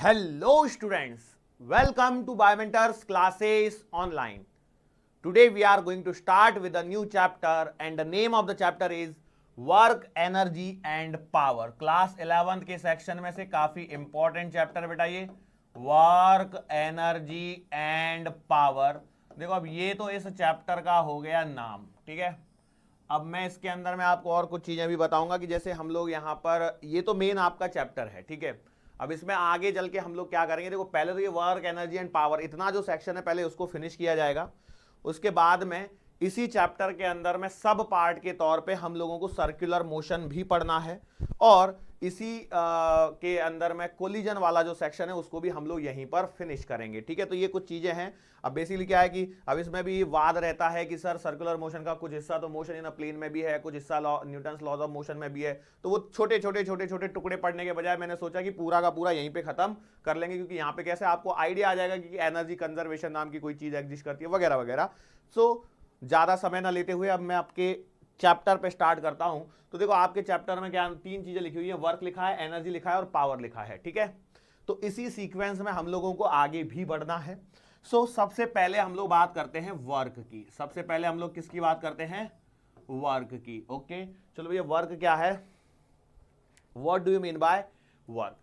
Hello students, welcome to Biomentors classes online. Today we are going to start with a new chapter and the name of the chapter is Work, Energy and Power. Class 11th के section में से काफी important chapter बेटा ये work, energy and power. देखो अब ये तो इस चैप्टर का हो गया नाम, ठीक है। अब मैं इसके अंदर में आपको और कुछ चीजें भी बताऊंगा कि जैसे हम लोग यहाँ पर ये तो मेन आपका चैप्टर है, ठीक है। अब इसमें आगे चल के हम लोग क्या करेंगे, देखो पहले तो ये वर्क, एनर्जी एंड पावर इतना जो सेक्शन है पहले उसको फिनिश किया जाएगा। उसके बाद में इसी चैप्टर के अंदर में सब पार्ट के तौर पे हम लोगों को सर्कुलर मोशन भी पढ़ना है और इसी के अंदर में कोलिजन वाला जो सेक्शन है उसको भी हम लोग यहीं पर फिनिश करेंगे, ठीक है। तो ये कुछ चीजें हैं। अब बेसिकली क्या है कि अब इसमें भी वाद रहता है कि सर सर्कुलर मोशन का कुछ हिस्सा तो मोशन इन अ प्लेन में भी है, कुछ हिस्सा न्यूटन्स लॉज ऑफ मोशन में भी है। तो वो छोटे छोटे टुकड़े पढ़ने के बजाय मैंने सोचा कि पूरा का पूरा यहीं पे खत्म कर लेंगे, क्योंकि यहाँ पे कैसे आपको आइडिया आ जाएगा कि एनर्जी कंजर्वेशन नाम की कोई चीज एग्जिस्ट करती है वगैरह वगैरह। सो ज्यादा समय ना लेते हुए अब मैं आपके चैप्टर पे स्टार्ट करता हूं। तो देखो आपके चैप्टर में क्या तीन चीजें लिखी हुई है, वर्क लिखा है, एनर्जी लिखा है और पावर लिखा है, ठीक है। तो इसी सीक्वेंस में हम लोगों को आगे भी बढ़ना है। सो सबसे पहले हम लोग बात करते हैं वर्क की। सबसे पहले हम लोग किसकी बात करते हैं? वर्क की। ओके चलो भैया, वर्क क्या है? What do you mean by work?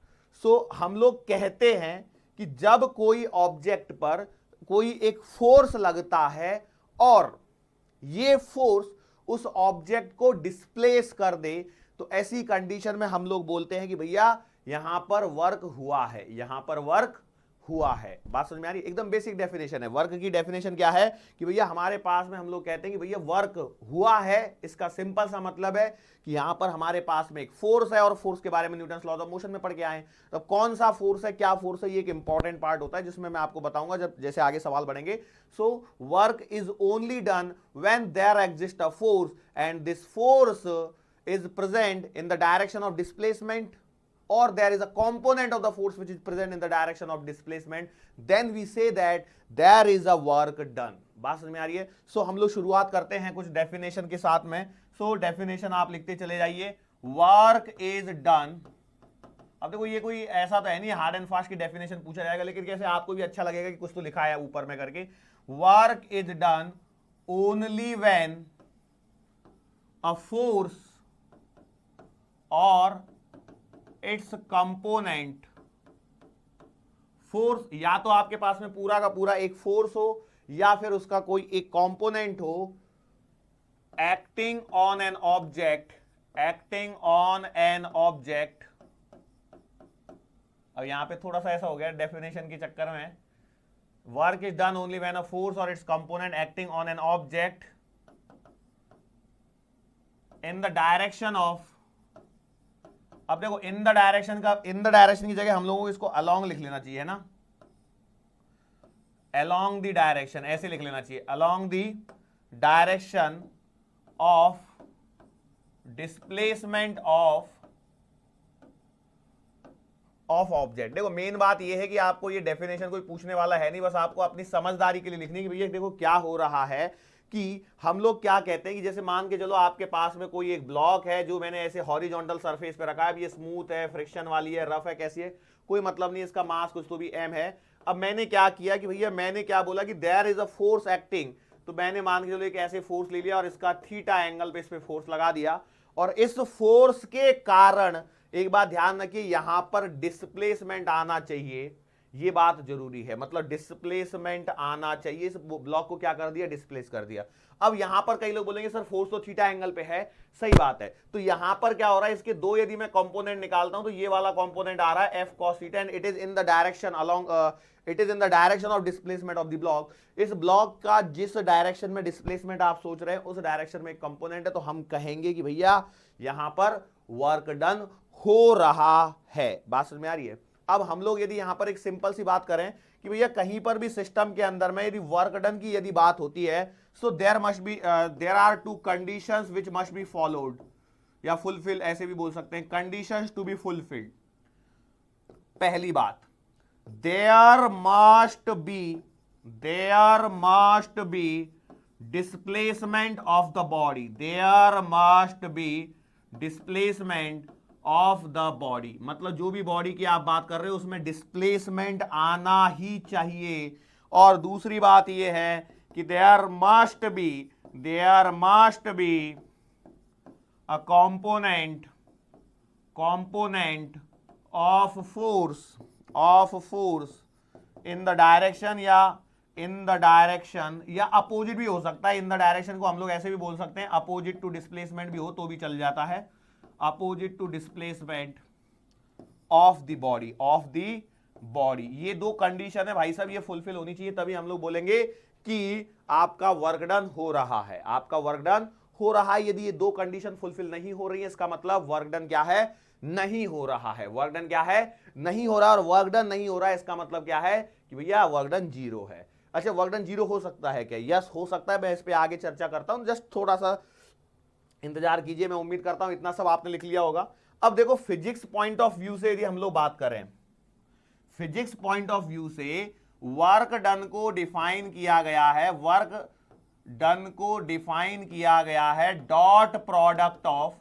So हम लोग कहते हैं कि जब कोई ऑब्जेक्ट पर कोई एक फोर्स लगता है और ये फोर्स उस ऑब्जेक्ट को डिस्प्लेस कर दे, तो ऐसी कंडीशन में हम लोग बोलते हैं कि भैया यहां पर वर्क हुआ है, यहां पर वर्क हुआ है। बात समझ में आ रही है? एकदम बेसिक डेफिनेशन है। वर्क की डेफिनेशन क्या है कि भैया हमारे पास में हम लोग कहते हैं कि भैया वर्क हुआ है। इसका सिंपल सा मतलब है कि यहां पर हमारे पास में एक फोर्स है और फोर्स के बारे में न्यूटन्स लॉज ऑफ मोशन में पढ़ के आए। तो कौन सा फोर्स है, क्या फोर्स है, ये एक इंपॉर्टेंट पार्ट होता है जिसमें मैं आपको बताऊंगा जब जैसे आगे सवाल बढ़ेंगे। So work is only done when there exist a force and this force is present in the direction of displacement, or there is a component of the force which is present in the direction of displacement, then we say that there is a work done. बात समझ में आ रही है? सो हम लोग शुरुआत करते हैं कुछ डेफिनेशन के साथ में। सो डेफिनेशन आप लिखते चले जाइए। Work is done. अब देखो ये कोई ऐसा तो है नहीं हार्ड एंड फास्ट की डेफिनेशन पूछा जाएगा, लेकिन कैसे आपको भी अच्छा लगेगा कि कुछ तो लिखा है ऊपर में करके। Work is done only when a force or its component, force या तो आपके पास में पूरा का पूरा एक फोर्स हो या फिर उसका कोई एक कंपोनेंट हो, acting on an object, acting on an object. अब यहां पे थोड़ा सा ऐसा हो गया डेफिनेशन के चक्कर में। Work is done only when a force or its component acting on an object in the direction of. अब देखो इन द डायरेक्शन का, इन द डायरेक्शन की जगह हम लोगों को इसको अलोंग लिख लेना चाहिए ना, अलोंग द डायरेक्शन ऐसे लिख लेना चाहिए, along the direction of displacement of object. देखो मेन बात यह है कि आपको ये डेफिनेशन कोई पूछने वाला है नहीं, बस आपको अपनी समझदारी के लिए लिखनी है कि भैया देखो क्या हो रहा है कि हम लोग क्या कहते हैं कि जैसे मान के चलो आपके पास में कोई एक ब्लॉक है जो मैंने ऐसे हॉरिजॉन्टल सरफेस पे रखा है, ये स्मूथ है, फ्रिक्शन वाली है, रफ है, कैसी है, कोई मतलब नहीं, इसका मास कुछ तो भी m है। अब मैंने क्या किया कि भैया मैंने क्या बोला कि there is a force acting, तो मैंने मान के चलो एक ऐसे फोर्स ले लिया और इसका थीटा एंगल पे इस पे फोर्स लगा दिया, और इस फोर्स के कारण एक बात ध्यान रखिए यहां पर डिस्प्लेसमेंट आना चाहिए, ये बात जरूरी है। मतलब डिस्प्लेसमेंट आना चाहिए, इस ब्लॉक को क्या कर दिया, डिस्प्लेस कर दिया। अब यहां पर कई लोग बोलेंगे सर फोर्स तो थीटा एंगल पे है, सही बात है। तो यहां पर क्या हो रहा है, इसके दो यदि मैं कंपोनेंट निकालता हूं तो ये वाला कंपोनेंट आ रहा है F cos theta and it is in the direction along, it is in the direction of displacement of the block. इस ब्लॉक का जिस डायरेक्शन में डिस्प्लेसमेंट आप सोच रहे हैं उस डायरेक्शन में एक कंपोनेंट है, तो हम कहेंगे कि भैया यहां पर वर्क डन हो रहा है। बात समझ में आ रही है? अब हम लोग यदि यहां पर एक सिंपल सी बात करें कि भैया कहीं पर भी सिस्टम के अंदर में यदि वर्क डन की यदि बात होती है, so there must be, there are two conditions which must be followed, या फुलफिल ऐसे भी बोल सकते हैं, कंडीशंस टू बी फुलफिल्ड। पहली बात, there must be displacement of the body, there must be displacement of the body, मतलब जो भी बॉडी की आप बात कर रहे हो उसमें डिस्प्लेसमेंट आना ही चाहिए। और दूसरी बात यह है कि there must be a component of force in the direction या अपोजिट भी हो सकता है। इन द डायरेक्शन को हम लोग ऐसे भी बोल सकते हैं, अपोजिट टू डिस्प्लेसमेंट भी हो तो भी चल जाता है, opposite to displacement of the body. ये दो कंडीशन है भाई साहब, ये फुलफिल होनी चाहिए, तभी हम लोग बोलेंगे कि आपका वर्क डन हो रहा है, आपका वर्क डन हो रहा है। यदि ये दो कंडीशन फुलफिल नहीं हो रही है, इसका मतलब वर्क डन क्या है, नहीं हो रहा है। वर्क डन क्या है, नहीं हो रहा। और वर्क डन नहीं हो रहा है, इसका मतलब क्या है कि भैया वर्क डन जीरो है। अच्छा, वर्क डन जीरो हो सकता है क्या? यस हो सकता है, मैं इस पे आगे चर्चा करता हूं, जस्ट थोड़ा सा इंतजार कीजिए। मैं उम्मीद करता हूं इतना सब आपने लिख लिया होगा। अब देखो, फिजिक्स पॉइंट ऑफ व्यू से यदि हम लोग बात करें, फिजिक्स पॉइंट ऑफ व्यू से वर्क डन को डिफाइन किया गया है, वर्क डन को डिफाइन किया गया है dot product of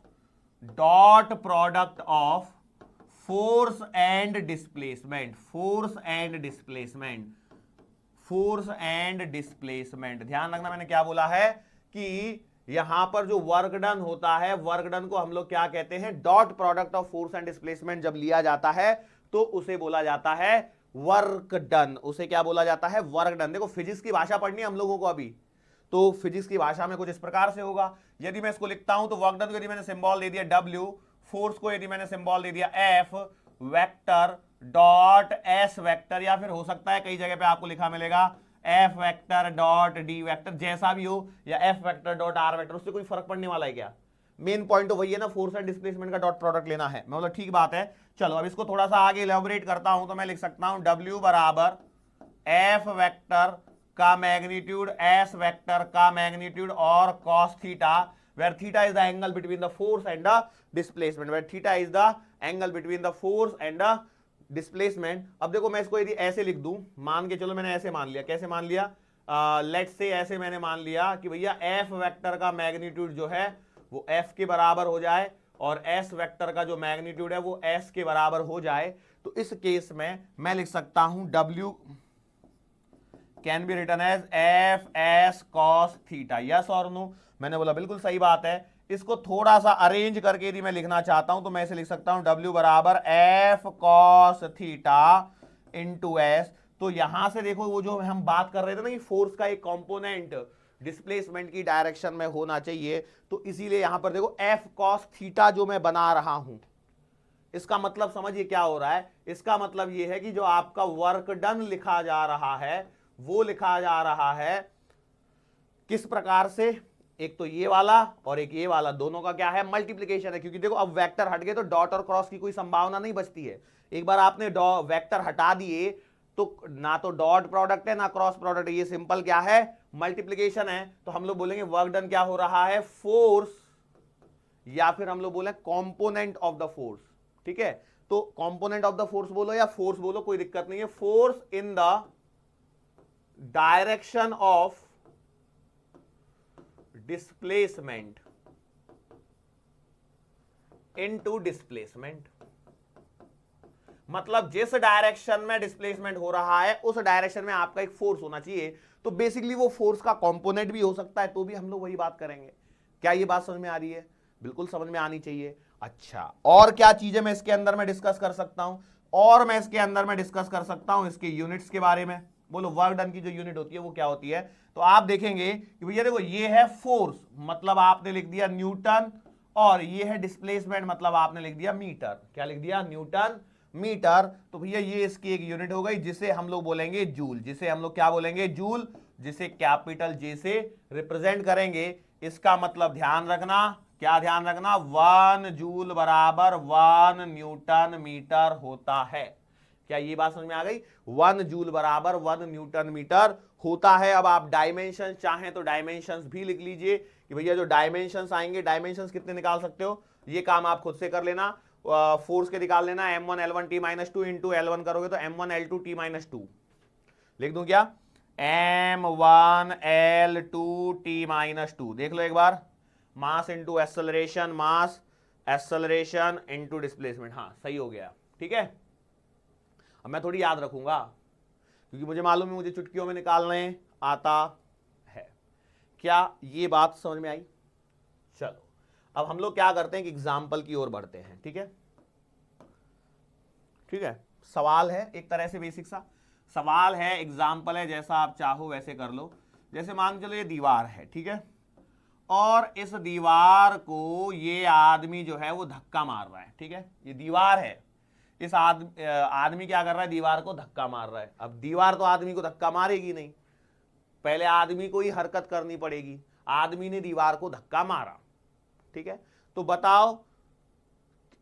force and displacement. ध्यान रखना, मैंने क्या बोला है कि यहां पर जो वर्क डन होता है, वर्क डन को हम लोग क्या कहते हैं, dot product of force and displacement जब लिया जाता है तो उसे बोला जाता है वर्क डन। उसे क्या बोला जाता है, वर्क डन। देखो, फिजिक्स की भाषा पढ़नी है हम लोगों को अभी, तो फिजिक्स की भाषा में कुछ इस प्रकार से होगा। यदि मैं इसको लिखता हूं तो वर्क डन को यदि मैंने सिंबल दे दिया W, फोर्स को यदि मैंने सिंबल दे दिया F vector dot S vector, या फिर हो सकता है कई जगह पे आपको लिखा मिलेगा F vector dot D vector, जैसा भी हो, या F vector dot R vector, उससे कोई फर्क पड़ने वाला है क्या? मेन पॉइंट तो वही है ना, फोर्स एंड डिस्प्लेसमेंट का डॉट प्रोडक्ट लेना है। मैं बोला ठीक बात है। चलो अब इसको थोड़ा सा आगे इलेबोरेट करता हूं, तो मैं लिख सकता हूं W बराबर F वेक्टर का मैग्नीट्यूड S वेक्टर का मैग्नीट्यूड और cos theta, where theta is the angle between the force and the displacement, where theta is the angle between the force and the displacement। अब देखो, मैं इसको यदि ऐसे लिख दूं, मान के चलो मैंने ऐसे मान लिया, कैसे मान लिया, लेट्स से ऐसे मैंने मान लिया कि भैया F वेक्टर का मैग्नीट्यूड जो है वो F के बराबर हो जाए और S वेक्टर का जो मैग्नीट्यूड है वो S के बराबर हो जाए, तो इस केस में मैं लिख सकता हूं W can be written as F S cos theta. Yes or no? मैंने बोला बिल्कुल सही बात है। इसको थोड़ा सा अरेंज करके यदि मैं लिखना चाहता हूं तो मैं इसे लिख सकता हूं W बराबर F cos theta into S. तो यहां से देखो, वो जो हम बात कर रहे थे ना कि फोर्स का एक कंपोनेंट डिस्प्लेसमेंट की डायरेक्शन में होना चाहिए, तो इसीलिए यहां पर देखो एफ कॉस थीटा जो मैं बना रहा हूं, इसका मतलब समझिए क्या हो रहा है। इसका मतलब यह है कि जो आपका वर्क डन लिखा जा रहा है वो लिखा जा रहा है किस प्रकार से, एक तो ये वाला और एक ये वाला, दोनों का क्या है, मल्टीप्लिकेशन है। क्योंकि देखो, अब वेक्टर हट गए तो डॉट और क्रॉस की कोई संभावना नहीं बचती है। एक बार आपने वेक्टर हटा दिए तो ना तो डॉट प्रोडक्ट है ना क्रॉस प्रोडक्ट है, ये सिंपल क्या है, मल्टीप्लिकेशन है। तो हम लोग बोलेंगे वर्क डन क्या हो रहा है, फोर्स, या फिर हम लोग बोले कॉम्पोनेंट ऑफ द फोर्स। ठीक है, तो कॉम्पोनेंट ऑफ द फोर्स बोलो या फोर्स बोलो, कोई दिक्कत नहीं है। Force in the direction of displacement into displacement, मतलब जिस डायरेक्शन में डिस्प्लेसमेंट हो रहा है उस डायरेक्शन में आपका एक फोर्स होना चाहिए। तो बेसिकली वो फोर्स का कंपोनेंट भी हो सकता है, तो भी हम लोग वही बात करेंगे। क्या ये बात समझ में आ रही है? बिल्कुल समझ में आनी चाहिए। अच्छा, और क्या चीजें मैं इसके अंदर में डिस्कस कर सकता हूं, और मैं इसके अंदर में डिस्कस कर सकता हूं इसके यूनिट्स के बारे में। बोलो, वर्क डन की जो यूनिट होती है वो क्या होती है? तो आप देखेंगे कि भैया देखो, ये है फोर्स, मतलब आपने लिख दिया न्यूटन, और ये है डिस्प्लेसमेंट, मतलब आपने लिख दिया मीटर। क्या लिख दिया? Newton metre. तो भैया ये इसकी एक यूनिट हो गई जिसे हम लोग बोलेंगे जूल, जिसे हम लोग क्या बोलेंगे, जूल, जिसे कैपिटल जे से रिप्रेजेंट करेंगे। इसका मतलब ध्यान रखना, क्या ध्यान रखना, 1 जूल बराबर 1 न्यूटन मीटर होता है। क्या ये बात समझ में आ गई? 1 जूल बराबर 1 न्यूटन मीटर होता है। अब आप डायमेंशन चाहें तो डायमेंशंस भी लिख लीजिए कि भैया जो डायमेंशंस आएंगे, डायमेंशंस कितने निकाल सकते हो, ये काम आप खुद से कर लेना। फोर्स के निकाल लेना, m1 l1 t - 2 into l1 करोगे तो m1 l2 t - 2 लिख दूं क्या, m1 l2 t - 2। देख लो एक बार, मास इंटू एक्सेलरेशन, मास एक्सेलरेशन इनटू डिस्प्लेसमेंट। हाँ सही हो गया, ठीक है। अब मैं थोड़ी याद रखूंगा क्योंकि मुझे मालूम है मुझे चुटकियों में निकालने आता है। क्या ये बात समझ में आई? चलो अब हम लोग क्या करते हैं कि एग्जाम्पल की ओर बढ़ते हैं, ठीक है। ठीक है, सवाल है एक तरह से बेसिक सा सवाल है, एग्जाम्पल है, जैसा आप चाहो वैसे कर लो। जैसे मान चलो ये दीवार है, ठीक है, और इस दीवार को ये आदमी जो है वो धक्का मार रहा है, ठीक है। ये दीवार है, इस आदमी क्या कर रहा है, दीवार को धक्का मार रहा है। अब दीवार तो आदमी को धक्का मारेगी नहीं, पहले आदमी को ही हरकत करनी पड़ेगी। आदमी ने दीवार को धक्का मारा, ठीक है। तो बताओ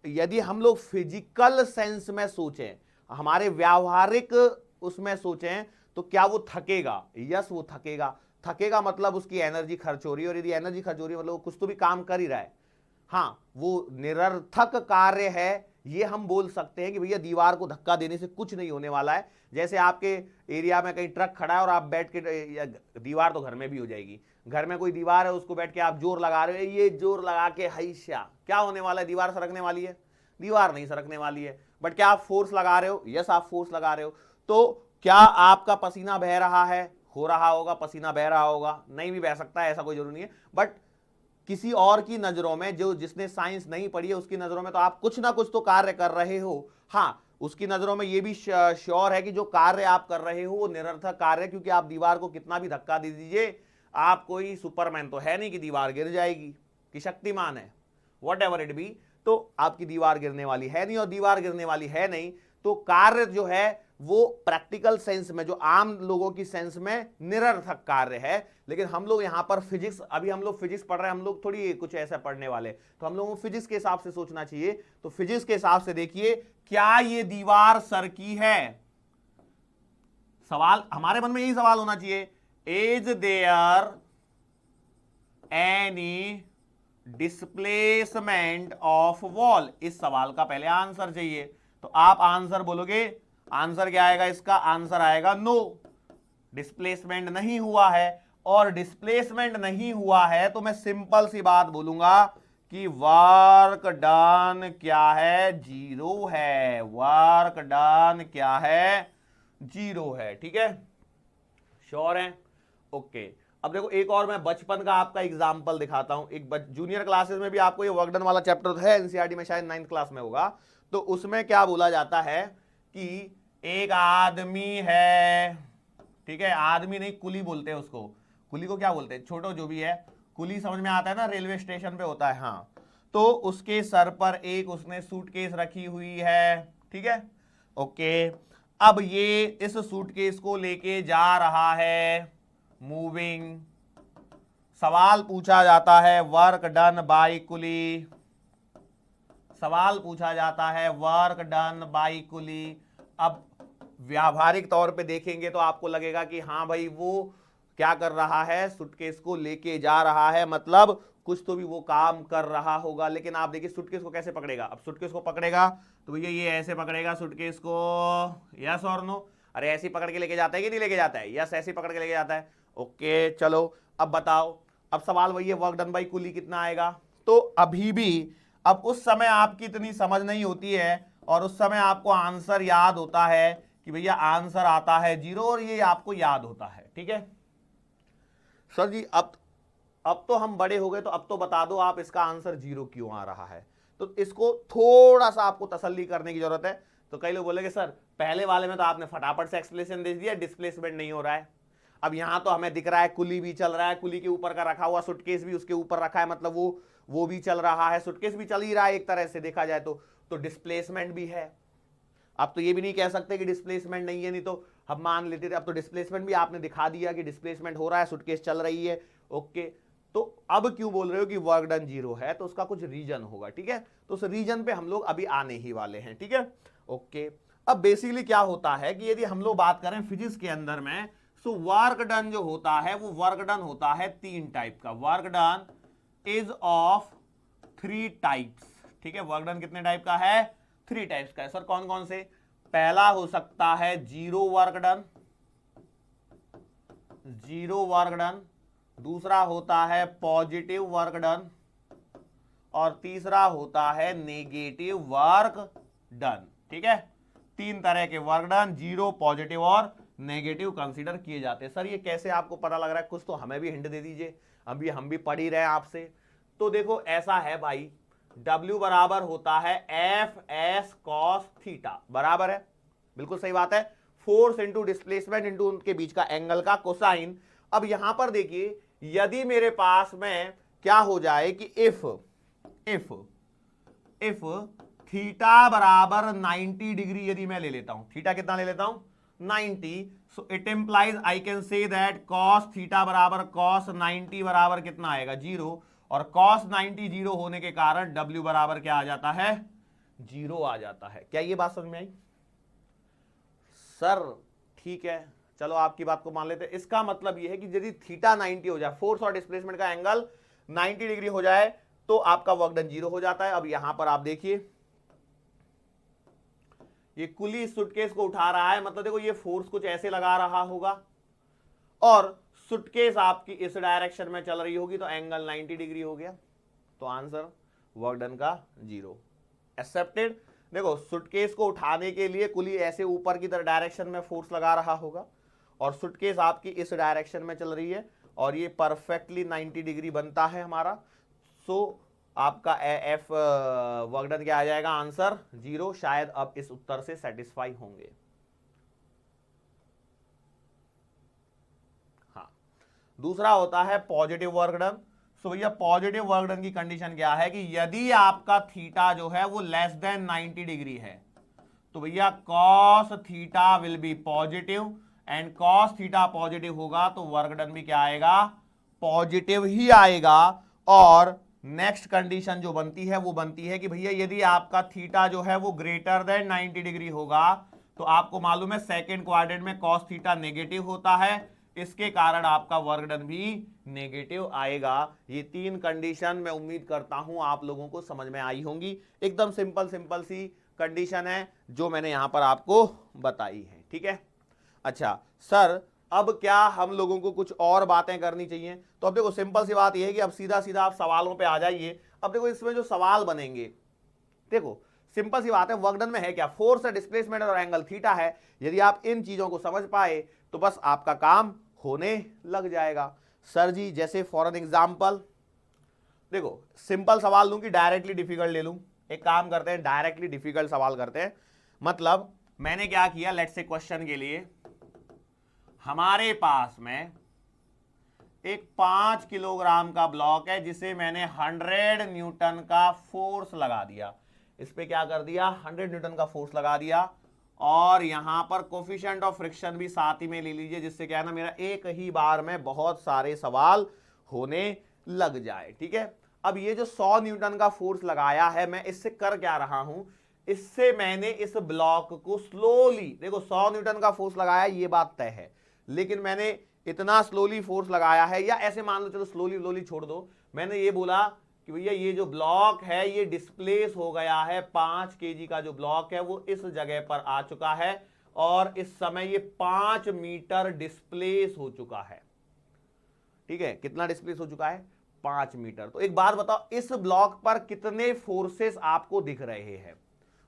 यदि हम लोग फिजिकल सेंस में सोचें, हमारे व्यावहारिक उसमें सोचें, तो क्या वो थकेगा? यस वो थकेगा। थकेगा मतलब उसकी एनर्जी खर्च हो रही है, और यदि एनर्जी खर्च हो रही है मतलब वो कुछ तो भी काम कर ही रहा है। हाँ वो निरर्थक कार्य है, ये हम बोल सकते हैं कि भैया दीवार को धक्का देने से कुछ नहीं होने वाला है। जैसे आपके एरिया में कहीं ट्रक खड़ा है और आप बैठ के, दीवार तो घर में भी हो जाएगी, घर में कोई दीवार है उसको बैठ के आप जोर लगा रहे हो, ये जोर लगा के हैशा, क्या होने वाला है? दीवार सरकने वाली है? दीवार नहीं सरकने वाली है। बट क्या आप फोर्स लगा रहे हो? यस आप फोर्स लगा रहे हो। तो क्या आपका पसीना बह रहा है? हो रहा होगा, पसीना बह रहा होगा, नहीं भी बह सकता है, ऐसा कोई जरूरी नहीं है। बट किसी और की नजरों में, जो जिसने साइंस नहीं पढ़ी है उसकी नजरों में, तो आप कुछ ना कुछ तो कार्य कर रहे हो। हाँ उसकी नजरों में ये भी श्योर है कि जो कार्य आप कर रहे हो वो निरर्थक कार्य है, क्योंकि आप दीवार को कितना भी धक्का दे दीजिए, आप कोई सुपरमैन तो है नहीं कि दीवार गिर जाएगी, कि शक्तिमान है, वट एवर इट बी। तो आपकी दीवार गिरने वाली है नहीं, और दीवार गिरने वाली है नहीं तो कार्य जो है वो प्रैक्टिकल सेंस में, जो आम लोगों की सेंस में निरर्थक कार्य है। लेकिन हम लोग यहां पर फिजिक्स, अभी हम लोग फिजिक्स पढ़ रहे हैं, हम लोग थोड़ी कुछ ऐसा पढ़ने वाले, तो हम लोगों को फिजिक्स के हिसाब से सोचना चाहिए। तो फिजिक्स के हिसाब से देखिए, क्या ये दीवार सरकी है? सवाल हमारे मन में यही सवाल होना चाहिए, is there any displacement of wall? इस सवाल का पहले आंसर चाहिए। तो आप आंसर बोलोगे, आंसर क्या आएगा इसका? आंसर आएगा नो, डिस्प्लेसमेंट नहीं हुआ है। और डिस्प्लेसमेंट नहीं हुआ है तो मैं सिंपल सी बात बोलूंगा कि वर्क डन क्या है? जीरो है। वर्क डन क्या है? जीरो है, ठीक है। श्योर है? ओके। अब देखो एक और मैं बचपन का आपका एग्जाम्पल दिखाता हूं। एक जूनियर क्लासेस में भी आपको ये वर्क डन वाला चैप्टर है, एनसीईआरटी में शायद 9th क्लास में होगा। तो उसमें क्या बोला जाता है कि एक आदमी है, ठीक है, आदमी नहीं कुली बोलते हैं उसको, कुली को क्या बोलते हैं? छोटो जो भी है, कुली समझ में आता है ना, रेलवे स्टेशन पे होता है। हाँ तो उसके सर पर एक उसने सूटकेस रखी हुई है, ठीक है, ओके। अब ये इस सूटकेस को लेके जा रहा है, मूविंग। सवाल पूछा जाता है वर्क डन बाय कुली, सवाल पूछा जाता है वर्क डन बाय कुली। अब व्यावहारिक तौर पे देखेंगे तो आपको लगेगा कि हाँ भाई वो क्या कर रहा है, सूटकेस को लेके जा रहा है, मतलब कुछ तो भी वो काम कर रहा होगा। लेकिन आप देखिए सूटकेस को कैसे पकड़ेगा? अब सूटकेस को पकड़ेगा तो भैया ये ऐसे पकड़ेगा सूटकेस को, यस और नो? अरे ऐसे पकड़ के लेके जाता है कि नहीं लेके जाता है? यस ऐसे पकड़ के लेके जाता है। ओके चलो अब बताओ, अब सवाल वही है वर्क डन बाय कुली कितना आएगा? तो अभी भी अब उस समय आपकी इतनी समझ नहीं होती है और उस समय आपको आंसर याद होता है कि भैया आंसर आता है जीरो, और ये आपको याद होता है, ठीक है। सर जी अब तो हम बड़े हो गए, तो अब तो बता दो आप इसका आंसर जीरो क्यों आ रहा है? तो इसको थोड़ा सा आपको तसल्ली करने की जरूरत है। तो कई लोग बोलेंगे सर पहले वाले में तो आपने फटाफट से एक्सप्लेनेशन दे दिया, डिस्प्लेसमेंट नहीं हो रहा है। अब यहां तो हमें दिख रहा है कुली भी चल रहा है, कुली के ऊपर का रखा हुआ सूटकेस भी उसके ऊपर रखा है, मतलब वो भी चल रहा है, सूटकेस भी चल ही रहा है एक तरह से देखा जाए तो डिस्प्लेसमेंट भी है। अब तो ये भी नहीं कह सकते कि डिस्प्लेसमेंट नहीं है, नहीं तो हम मान लेते थे। अब तो डिस्प्लेसमेंट भी आपने दिखा दिया कि डिस्प्लेसमेंट हो रहा है, सूटकेस चल रही है, ओके। तो अब क्यों बोल रहे हो कि वर्क डन जीरो है? तो उसका कुछ रीजन होगा, ठीक है। तो उस रीजन पे हम लोग अभी आने ही वाले हैं, ठीक है, ओके। अब बेसिकली क्या होता है कि यदि हम लोग बात करें फिजिक्स के अंदर में, सो वर्क डन जो होता है वो वर्क डन होता है 3 टाइप का। Work done is of 3 types, ठीक है। वर्क डन कितने टाइप का है? 3 टाइप्स का है। सर कौन कौन से? पहला हो सकता है zero work done, zero work done. दूसरा होता है पॉजिटिव वर्क डन, और तीसरा होता है नेगेटिव वर्क डन। ठीक है, तीन तरह के वर्क डन, जीरो, पॉजिटिव और नेगेटिव कंसीडर किए जाते हैं। सर ये कैसे आपको पता लग रहा है, कुछ तो हमें भी हिंट दे दीजिए, अभी हम भी पढ़ ही रहे हैं आपसे। तो देखो ऐसा है भाई, W बराबर होता है एफ एस कॉस थीटा, बराबर है, बिल्कुल सही बात है, फोर्स इंटू डिस्प्लेसमेंट इंटू उनके बीच का एंगल का कोसाइन। अब यहां पर देखिए, यदि मेरे पास में क्या हो जाए कि इफ थीटा बराबर 90 डिग्री यदि मैं ले लेता हूं, थीटा कितना ले लेता हूं 90, सो it implies I can say that cos theta बराबर कॉस 90 बराबर कितना आएगा 0, और कॉस 90 0 होने के कारण W बराबर क्या आ जाता है 0 आ जाता है। क्या ये बात समझ में आई सर? ठीक है, चलो आपकी बात को मान लेते हैं। इसका मतलब यह है कि यदि थीटा 90 हो जाए, फोर्स और डिस्प्लेसमेंट का एंगल 90 डिग्री हो जाए, तो आपका वर्क डन 0 हो जाता है। अब यहां पर आप देखिए, ये कुली सूटकेस को उठा रहा है, मतलब देखो ये फोर्स कुछ ऐसे लगा रहा होगा और सूटकेस आपकी इस डायरेक्शन में चल रही होगी, तो एंगल 90 डिग्री हो गया, तो आंसर वर्क डन का 0 एक्सेप्टेड। देखो सूटकेस को उठाने के लिए कुली ऐसे ऊपर की तरफ डायरेक्शन में फोर्स लगा रहा होगा और सूटकेस आपकी इस डायरेक्शन में चल रही है और ये परफेक्टली 90 डिग्री बनता है हमारा। सो आपका एफ वर्क डन क्या आ जाएगा आंसर 0। शायद अब इस उत्तर से सेटिस्फाई होंगे। हाँ, दूसरा होता है पॉजिटिव वर्क डन। सो भैया पॉजिटिव वर्क डन की कंडीशन क्या है कि यदि आपका थीटा जो है वो लेस देन 90 डिग्री है, तो भैया cos theta will be positive, and cos theta positive होगा तो वर्क डन भी क्या आएगा पॉजिटिव ही आएगा। और नेक्स्ट कंडीशन जो बनती है वो बनती है कि भैया यदि आपका थीटा जो है वो ग्रेटर देन 90 डिग्री होगा, तो आपको मालूम है सेकेंड क्वाड्रेंट में कॉस थीटा नेगेटिव होता है, इसके कारण आपका वर्क डन भी नेगेटिव आएगा। ये तीन कंडीशन मैं उम्मीद करता हूं आप लोगों को समझ में आई होंगी। एकदम सिंपल सी कंडीशन है जो मैंने यहां पर आपको बताई है। ठीक है, अच्छा सर अब क्या हम लोगों को कुछ और बातें करनी चाहिए? तो अब देखो सिंपल सी बात यह है कि अब सीधा सीधा आप सवालों पे आ जाइए। अब देखो इसमें जो सवाल बनेंगे, देखो सिंपल सी बात है, वर्क डन में है क्या फोर्स, डिस्प्लेसमेंट और एंगल थीटा है। यदि आप इन चीजों को समझ पाए तो बस आपका काम होने लग जाएगा। सर जी जैसे फॉर एन एग्जाम्पल, देखो सिंपल सवाल लूं कि डायरेक्टली डिफिकल्ट ले लूं? एक काम करते हैं, डायरेक्टली डिफिकल्ट सवाल करते हैं। मतलब मैंने क्या किया, लेट्स से क्वेश्चन के लिए हमारे पास में एक 5 किलोग्राम का ब्लॉक है जिसे मैंने 100 न्यूटन का फोर्स लगा दिया। इस पे क्या कर दिया 100 न्यूटन का फोर्स लगा दिया, और यहां पर कोफिशिएंट ऑफ फ्रिक्शन भी साथ ही में ले लीजिए, जिससे क्या है ना मेरा एक ही बार में बहुत सारे सवाल होने लग जाए। ठीक है, अब ये जो 100 न्यूटन का फोर्स लगाया है, मैं इससे कर क्या रहा हूं, इससे मैंने इस ब्लॉक को स्लोली, देखो 100 न्यूटन का फोर्स लगाया ये बात तय है, लेकिन मैंने इतना स्लोली फोर्स लगाया है, या ऐसे मान लो चलो स्लोली छोड़ दो, मैंने ये बोला कि भैया ये जो ब्लॉक है ये डिस्प्लेस हो गया है, 5 केजी का जो ब्लॉक है वो इस जगह पर आ चुका है और इस समय ये 5 मीटर डिस्प्लेस हो चुका है। ठीक है, कितना डिस्प्लेस हो चुका है 5 मीटर। तो एक बात बताओ, इस ब्लॉक पर कितने फोर्सेस आपको दिख रहे हैं?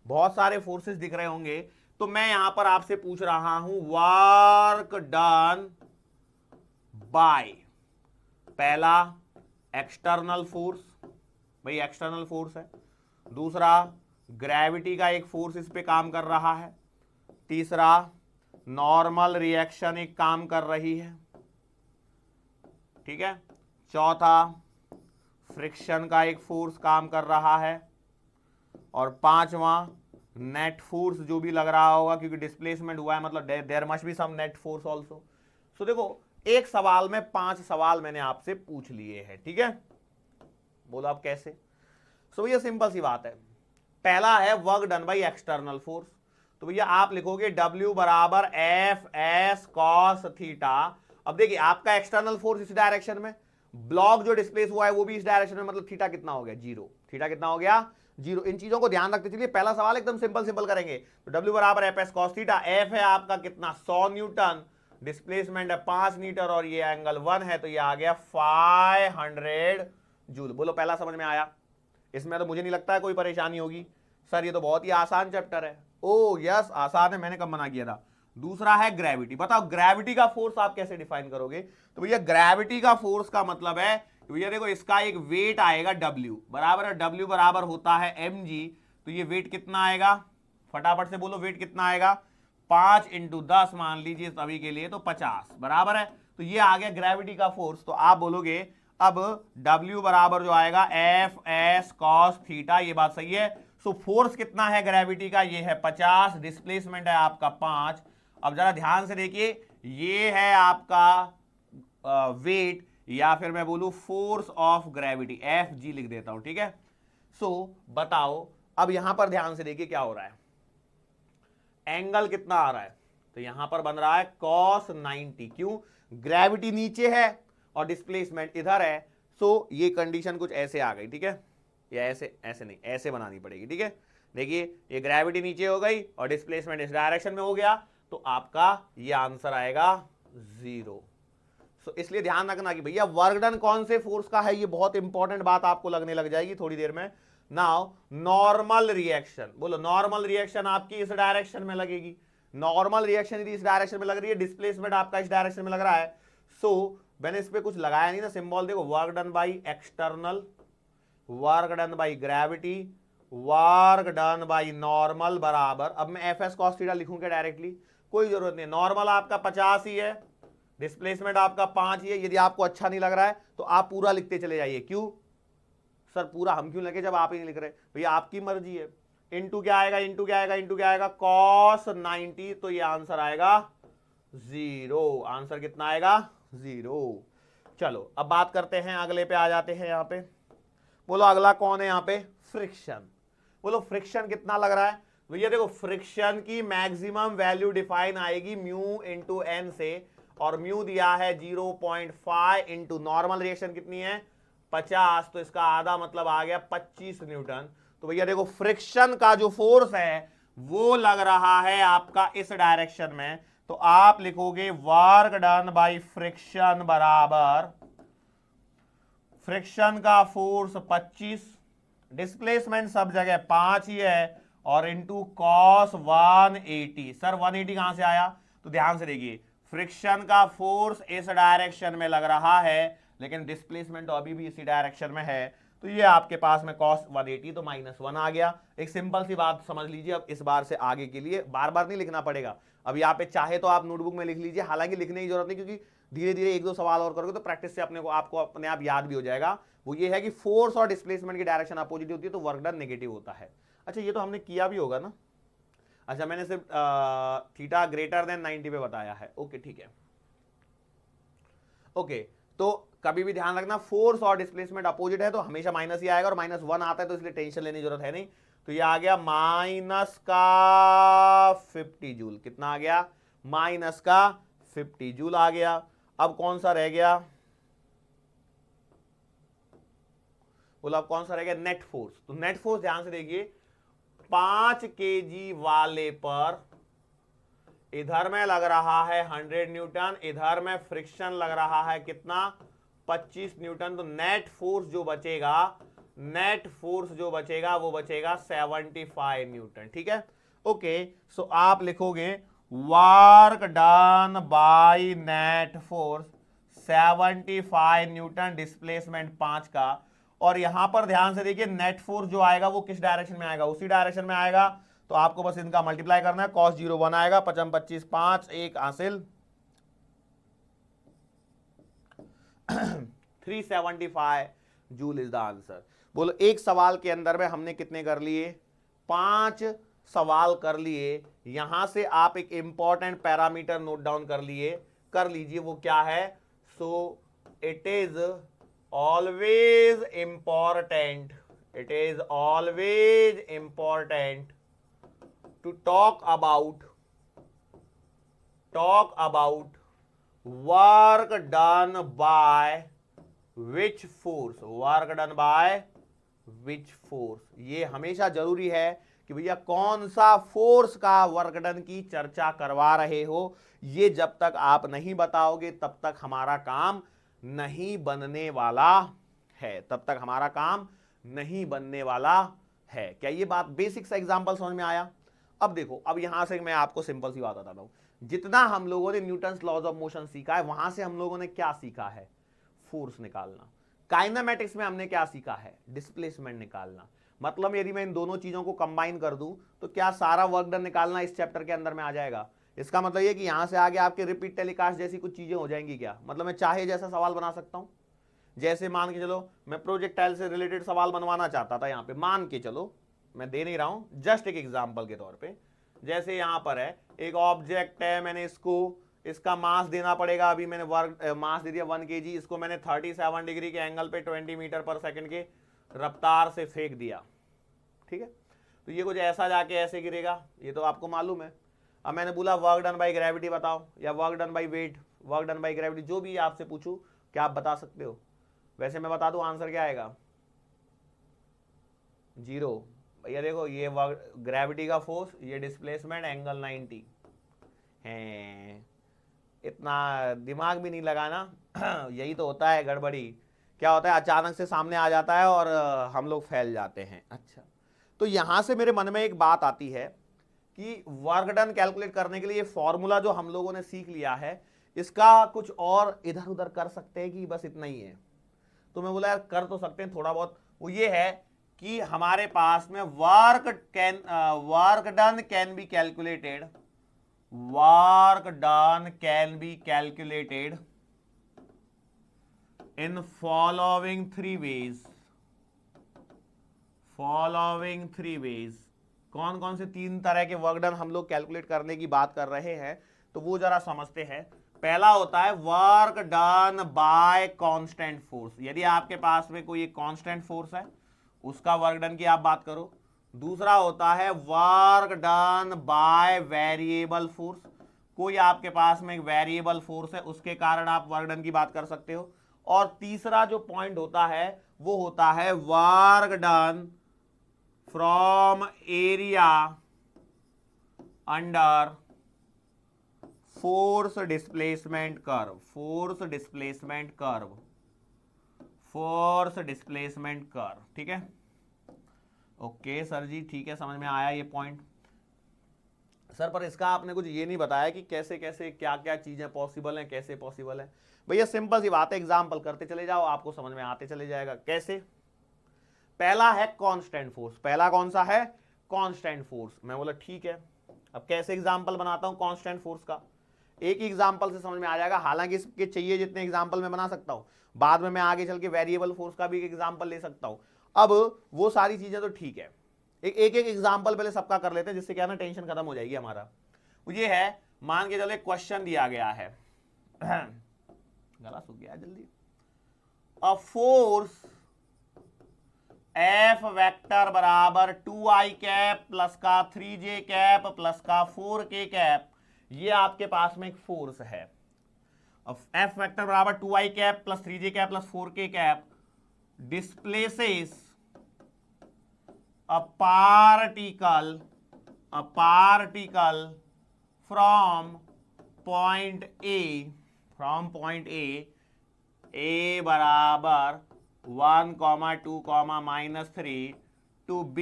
बहुत सारे फोर्सेस दिख रहे होंगे। तो मैं यहां पर आपसे पूछ रहा हूं वर्क डन बाय, पहला एक्सटर्नल फोर्स, भाई एक्सटर्नल फोर्स है, दूसरा ग्रेविटी का एक फोर्स इस पे काम कर रहा है, तीसरा नॉर्मल रिएक्शन एक काम कर रही है, ठीक है, चौथा फ्रिक्शन का एक फोर्स काम कर रहा है, और पांचवा नेट फोर्स जो भी लग रहा होगा, क्योंकि डिस्प्लेसमेंट हुआ है मतलब there must be some net force also. So देखो एक सवाल में 5 सवाल मैंने आपसे पूछ लिए हैं। ठीक है, बोलो आप कैसे? सो भैया सिंपल सी बात है, पहला है work done by external force, तो भैया आप लिखोगे W बराबर एफ एस कॉस थीटा। अब देखिए आपका एक्सटर्नल फोर्स इस डायरेक्शन में, ब्लॉक जो डिस्प्लेस हुआ है वो भी इस डायरेक्शन में, मतलब थीटा कितना हो गया 0। थीटा कितना हो गया 0। इन चीजों को ध्यान रखते चलिए, पहला सवाल एकदम सिंपल करेंगे। तो W बराबर F S cos theta, F है आपका कितना 100 न्यूटन, डिस्प्लेसमेंट है 5 मीटर और ये एंगल 1 है, तो ये आ गया 500 जूल। बोलो पहला समझ में आया? इसमें तो मुझे नहीं लगता है कोई परेशानी होगी। सर ये तो बहुत ही आसान चैप्टर है। ओ यस आसान है, मैंने कब मना किया था। दूसरा है ग्रेविटी। बताओ ग्रेविटी का फोर्स आप कैसे डिफाइन करोगे? तो भैया ग्रेविटी का फोर्स का मतलब है भैया देखो इसका एक वेट आएगा W बराबर है, W बराबर होता है mg। तो ये वेट कितना आएगा, फटाफट से बोलो वेट कितना आएगा, 5 × 10 मान लीजिए अभी के लिए तो 50 बराबर है। तो ये आ गया ग्रेविटी का फोर्स। तो आप बोलोगे अब W बराबर जो आएगा F(s) cos थीटा, ये बात सही है। सो फोर्स कितना है ग्रेविटी का, ये है 50, डिस्प्लेसमेंट है आपका 5। अब जरा ध्यान से देखिए, ये है आपका वेट या फिर मैं बोलूं फोर्स ऑफ ग्रेविटी, Fg लिख देता हूं, ठीक है। सो बताओ अब यहां पर ध्यान से देखिए क्या हो रहा है, एंगल कितना आ रहा है, तो यहां पर बन रहा है cos 90। क्यों? ग्रेविटी नीचे है और डिस्प्लेसमेंट इधर है। सो ये कंडीशन कुछ ऐसे आ गई, ठीक है, या ऐसे, ऐसे नहीं, ऐसे बनानी पड़ेगी, ठीक है। देखिए ये ग्रेविटी नीचे हो गई और डिस्प्लेसमेंट इस डायरेक्शन में हो गया, तो आपका ये आंसर आएगा 0। सो इसलिए ध्यान रखना कि भैया वर्क डन कौन से फोर्स का है, ये बहुत इंपॉर्टेंट बात आपको लगने लग जाएगी थोड़ी देर में। नाउ नॉर्मल रिएक्शन, बोलो नॉर्मल रिएक्शन आपकी इस डायरेक्शन में लगेगी। नॉर्मल रिएक्शन यदि इस डायरेक्शन में लग रही है, डिस्प्लेसमेंट आपका इस डायरेक्शन में लग रहा है। सो मैंने इस पे कुछ लगाया नहीं ना सिंबल, देखो work done by external, work done by gravity, work done by normal बराबर, अब मैं Fs cos थीटा लिखूं क्या डायरेक्टली? कोई जरूरत नहीं। नॉर्मल आपका 50 ही है, डिस्प्लेसमेंट आपका 5 ही है। यदि आपको अच्छा नहीं लग रहा है तो आप पूरा लिखते चले जाइए। क्यों सर पूरा हम क्यों लिखे जब आप ही नहीं लिख रहे? भैया आपकी मर्जी है। इंटू क्या आएगा, इंटू क्या आएगा, इंटू क्या आएगा, cos 90। तो ये आंसर आएगा 0। आंसर कितना आएगा? 0। चलो अब बात करते हैं, अगले पे आ जाते हैं। यहां पे बोलो अगला कौन है यहाँ पे? फ्रिक्शन। बोलो फ्रिक्शन कितना लग रहा है? भैया देखो फ्रिक्शन की मैक्सिमम वैल्यू डिफाइन आएगी म्यू इंटू एन से, और म्यू दिया है 0.5 इंटू नॉर्मल रिएक्शन कितनी है 50, तो इसका आधा मतलब आ गया 25 न्यूटन। तो भैया देखो फ्रिक्शन का जो फोर्स है वो लग रहा है आपका इस डायरेक्शन में। तो आप लिखोगे वर्क डन बाई फ्रिक्शन बराबर फ्रिक्शन का फोर्स 25, डिस्प्लेसमेंट सब जगह 5 ही है, और इंटू कॉस 180। सर 180 कहां से आया? तो ध्यान से देखिए, फ्रिक्शन का फोर्स इस डायरेक्शन में लग रहा है लेकिन डिस्प्लेसमेंट तो अभी भी इसी डायरेक्शन में है, तो ये आपके पास में cos 180 तो -1 आ गया। एक सिंपल सी बात समझ लीजिए। अब इस बार से आगे के लिए बार बार नहीं लिखना पड़ेगा। अब यहाँ पे चाहे तो आप नोटबुक में लिख लीजिए, हालांकि लिखने की जरूरत नहीं, क्योंकि धीरे धीरे 1-2 सवाल और करोगे तो प्रैक्टिस से अपने को आपको अपने आप याद भी हो जाएगा। वो ये है कि फोर्स और डिस्प्लेसमेंट की डायरेक्शन अपोजिट होती है तो वर्क डन नेगेटिव होता है। अच्छा ये तो हमने किया भी होगा ना। अच्छा मैंने सिर्फ थीटा ग्रेटर देन 90 पे बताया है। ओके ठीक है। ओके तो कभी भी ध्यान रखना फोर्स और डिस्प्लेसमेंट अपोजिट है तो हमेशा माइनस ही आएगा, और -1 आता है तो इसलिए टेंशन लेने की जरूरत है नहीं। तो ये आ गया माइनस का 50 जूल। कितना आ गया? माइनस का 50 जूल आ गया। अब कौन सा रह गया? बोलो अब कौन सा रह गया? Net force. तो नेट फोर्स ध्यान से देखिए, 5 kg वाले पर इधर में लग रहा है 100 न्यूटन, इधर में फ्रिक्शन लग रहा है कितना? 25 न्यूटन। तो नेट फोर्स जो बचेगा, नेट फोर्स जो बचेगा वो बचेगा 75 न्यूटन। ठीक है। ओके सो आप लिखोगे work done by net force 75 Newton, displacement 5 का। और यहां पर ध्यान से देखिए नेट फोर्स जो आएगा वो किस डायरेक्शन में आएगा? उसी डायरेक्शन में आएगा। तो आपको बस इनका मल्टीप्लाई करना है। cos 0 1 आएगा, 55 25 5 1 हासिल 375 जूल इज द आंसर। बोलो एक सवाल के अंदर में हमने कितने कर लिए? 5 सवाल कर लिए। यहां से आप एक इंपॉर्टेंट पैरामीटर नोट डाउन कर लीजिए। वो क्या है? So it is always important, it is always important to talk about work done by which force, work done by which force। ये हमेशा जरूरी है कि भैया कौन सा फोर्स का वर्क डन की चर्चा करवा रहे हो। ये जब तक आप नहीं बताओगे तब तक हमारा काम नहीं बनने वाला है, तब तक हमारा काम नहीं बनने वाला है। क्या ये बात बेसिक सा एग्जांपल समझ में आया? अब देखो, अब यहां से मैं आपको सिंपल सी बात बताता हूं। जितना हम लोगों ने न्यूटन्स लॉज ऑफ मोशन सीखा है, वहां से हम लोगों ने क्या सीखा है? फोर्स निकालना। काइनेमेटिक्स में हमने क्या सीखा है? डिस्प्लेसमेंट निकालना। मतलब यदि मैं इन दोनों चीजों को कंबाइन कर दूं तो क्या सारा वर्क डन निकालना इस चैप्टर के अंदर में आ जाएगा? इसका मतलब ये कि यहां से आगे आपके रिपीट टेलीकास्ट जैसी कुछ चीजें हो जाएंगी क्या? मतलब मैं चाहे जैसा सवाल बना सकता हूं। जैसे मान के चलो मैं प्रोजेक्टाइल से रिलेटेड सवाल बनवाना चाहता था, यहां पे मान के चलो, मैं दे नहीं रहा हूं, जस्ट एक एग्जांपल के तौर पे। जैसे यहां पर है एक ऑब्जेक्ट है, मैंने इसका मास देना पड़ेगा। अभी मैंने वर्क मास दे दिया 1 kg, इसको मैंने 37 डिग्री के एंगल पे 20 मीटर पर सेकंड के रफ्तार से फेंक दिया। ठीक है, तो ये कुछ ऐसा जाके ऐसे गिरेगा, ये तो आपको मालूम है। अब मैंने बोला वर्क डन बाई ग्रेविटी बताओ, या work done by wait, work done by gravity, जो भी आपसे पूछूं क्या आप बता सकते हो? वैसे मैं बता दूं आंसर क्या आएगा? 0। भैया देखो, ये वर्क ग्रेविटी का फोर्स, ये डिस्प्लेसमेंट, एंगल 90 है। इतना दिमाग भी नहीं लगाना। यही तो होता है गड़बड़ी। क्या होता है, अचानक से सामने आ जाता है और हम लोग फैल जाते हैं। अच्छा, तो यहां से मेरे मन में एक बात आती है कि वर्क डन कैलकुलेट करने के लिए फॉर्मूला जो हम लोगों ने सीख लिया है, इसका कुछ और इधर उधर कर सकते हैं कि बस इतना ही है? तो मैं बोला यार कर तो सकते हैं थोड़ा बहुत। वो ये है कि हमारे पास में work done can be calculated, work done can be calculated in following three ways. Following three ways, कौन कौन से 3 तरह के वर्क डन हम लोग कैलकुलेट करने की बात कर रहे हैं, तो वो जरा समझते हैं। पहला होता है work done by constant force. यदि आपके पास में कोई एक कांस्टेंट फोर्स है, उसका वर्क डन की आप बात करो। दूसरा होता है work done by variable force. कोई आपके पास में एक वेरिएबल फोर्स है, उसके कारण आप वर्क डन की बात कर सकते हो। और तीसरा जो पॉइंट होता है वो होता है work done from area under force displacement curve. Force displacement curve, force displacement curve. ठीक है, ओके सर जी, ठीक है, समझ में आया ये पॉइंट। सर पर इसका आपने कुछ ये नहीं बताया कि कैसे कैसे क्या क्या चीजें पॉसिबल हैं, कैसे पॉसिबल है। भैया सिंपल सी बात है, एग्जांपल करते चले जाओ, आपको समझ में आते चले जाएगा। कैसे? पहला है कांस्टेंट फोर्स। पहला कौन सा है? Constant force. मैं बोला ठीक है, अब कैसे एग्जांपल बनाता हूं कांस्टेंट फोर्स का? एक ही एग्जांपल से समझ में आ जाएगा। हालांकि इसके चाहिए जितने एग्जांपल मैं बना सकता हूं, बाद में मैं आगे चल के वेरिएबल फोर्स का भी एक एग्जांपल ले सकता हूं। अब वो सारी चीजें तो ठीक है, एक एग्जांपल पहले सबका कर लेते हैं, जिससे क्या ना टेंशन खत्म हो जाएगी हमारा। ये है, मान के चलो एक क्वेश्चन दिया गया है, गला सूख गया जल्दी। अ फोर्स एफ वेक्टर बराबर 2i कैप प्लस का 3j कैप प्लस का 4k कैप, ये आपके पास में एक फोर्स है। एफ वेक्टर बराबर 2i cap plus 3j cap plus 4k cap displaces a particle from point A, A बराबर 1, 2, -3 to B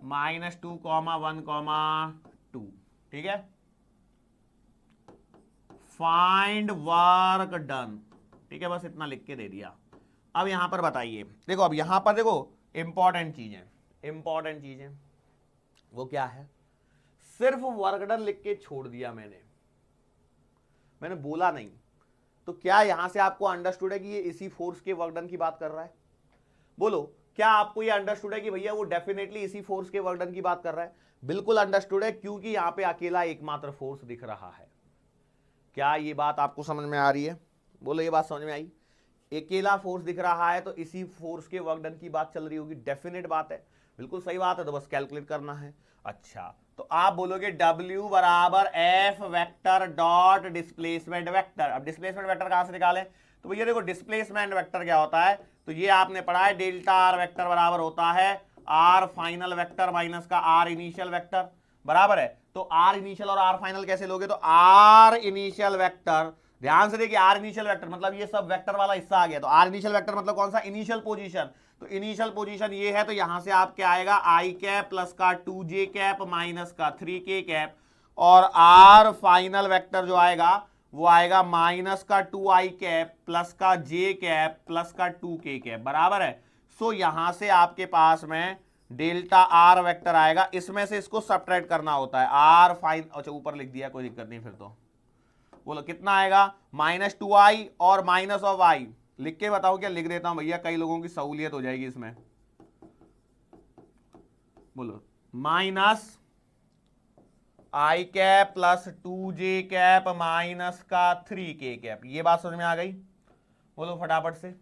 -2, 1, 2। ठीक है, फाइंड वर्क डन। ठीक है, बस इतना लिख के दे दिया। अब यहां पर बताइए, देखो अब यहां पर देखो इंपॉर्टेंट चीजें वो क्या है? सिर्फ वर्क डन लिख के छोड़ दिया मैंने बोला नहीं। तो क्या यहां से आपको अंडरस्टूड है कि ये इसी फोर्स के वर्क डन की बात कर रहा है? बोलो, क्या आपको ये अंडरस्टूड है कि भैया वो डेफिनेटली इसी फोर्स के वर्क डन की बात कर रहा है? बिल्कुल अंडरस्टूड है, क्योंकि यहां पे अकेला एकमात्र फोर्स दिख रहा है। क्या ये बात आपको समझ में आ रही है? बोलो, ये बात समझ में आई? अकेला फोर्स दिख रहा है तो इसी फोर्स के वर्क डन की बात चल रही होगी, डेफिनेट बात है, बिल्कुल सही बात है। तो बस कैलकुलेट करना है। अच्छा, तो आप बोलोगे W बराबर F vector dot displacement vector. अब डिस्प्लेसमेंट वेक्टर कहां से निकालें? तो भैया देखो, डिस्प्लेसमेंट वेक्टर क्या होता है, तो ये आपने पढ़ा है, डेल्टा आर वेक्टर बराबर होता है आर फाइनल वेक्टर माइनस का आर इनिशियल वेक्टर, बराबर है। तो आर इनिशियल और आर फाइनल कैसे लोगे? तो आर इनिशियल वेक्टर ध्यान से देखिए, आर इनिशियल वेक्टर मतलब ये सब वेक्टर वाला हिस्सा आ गया, तो आर इनिशियल वेक्टर मतलब कौन सा, इनिशियल पोजीशन। तो इनिशियल पोजीशन ये है, तो यहां से आप क्या आएगा, आई कैप प्लस का 2j कैप माइनस का 3k कैप, और आर फाइनल वेक्टर जो आएगा वो आएगा माइनस का 2i कैप प्लस का j कैप प्लस का 2k कैप, बराबर है। सो यहां से आपके पास में डेल्टा आर वेक्टर आएगा, इसमें से इसको सब्ट्रैक्ट करना होता है, आर फाइन, अच्छा ऊपर लिख दिया, कोई दिक्कत नहीं, फिर तो बोलो कितना आएगा, -2i और माइनस ऑफ आई, लिख के बताओ, क्या लिख देता हूं भैया, कई लोगों की सहूलियत हो जाएगी इसमें, बोलो minus I cap plus 2j cap minus का 3k कैप, ये बात समझ में आ गई, बोलो फटाफट से,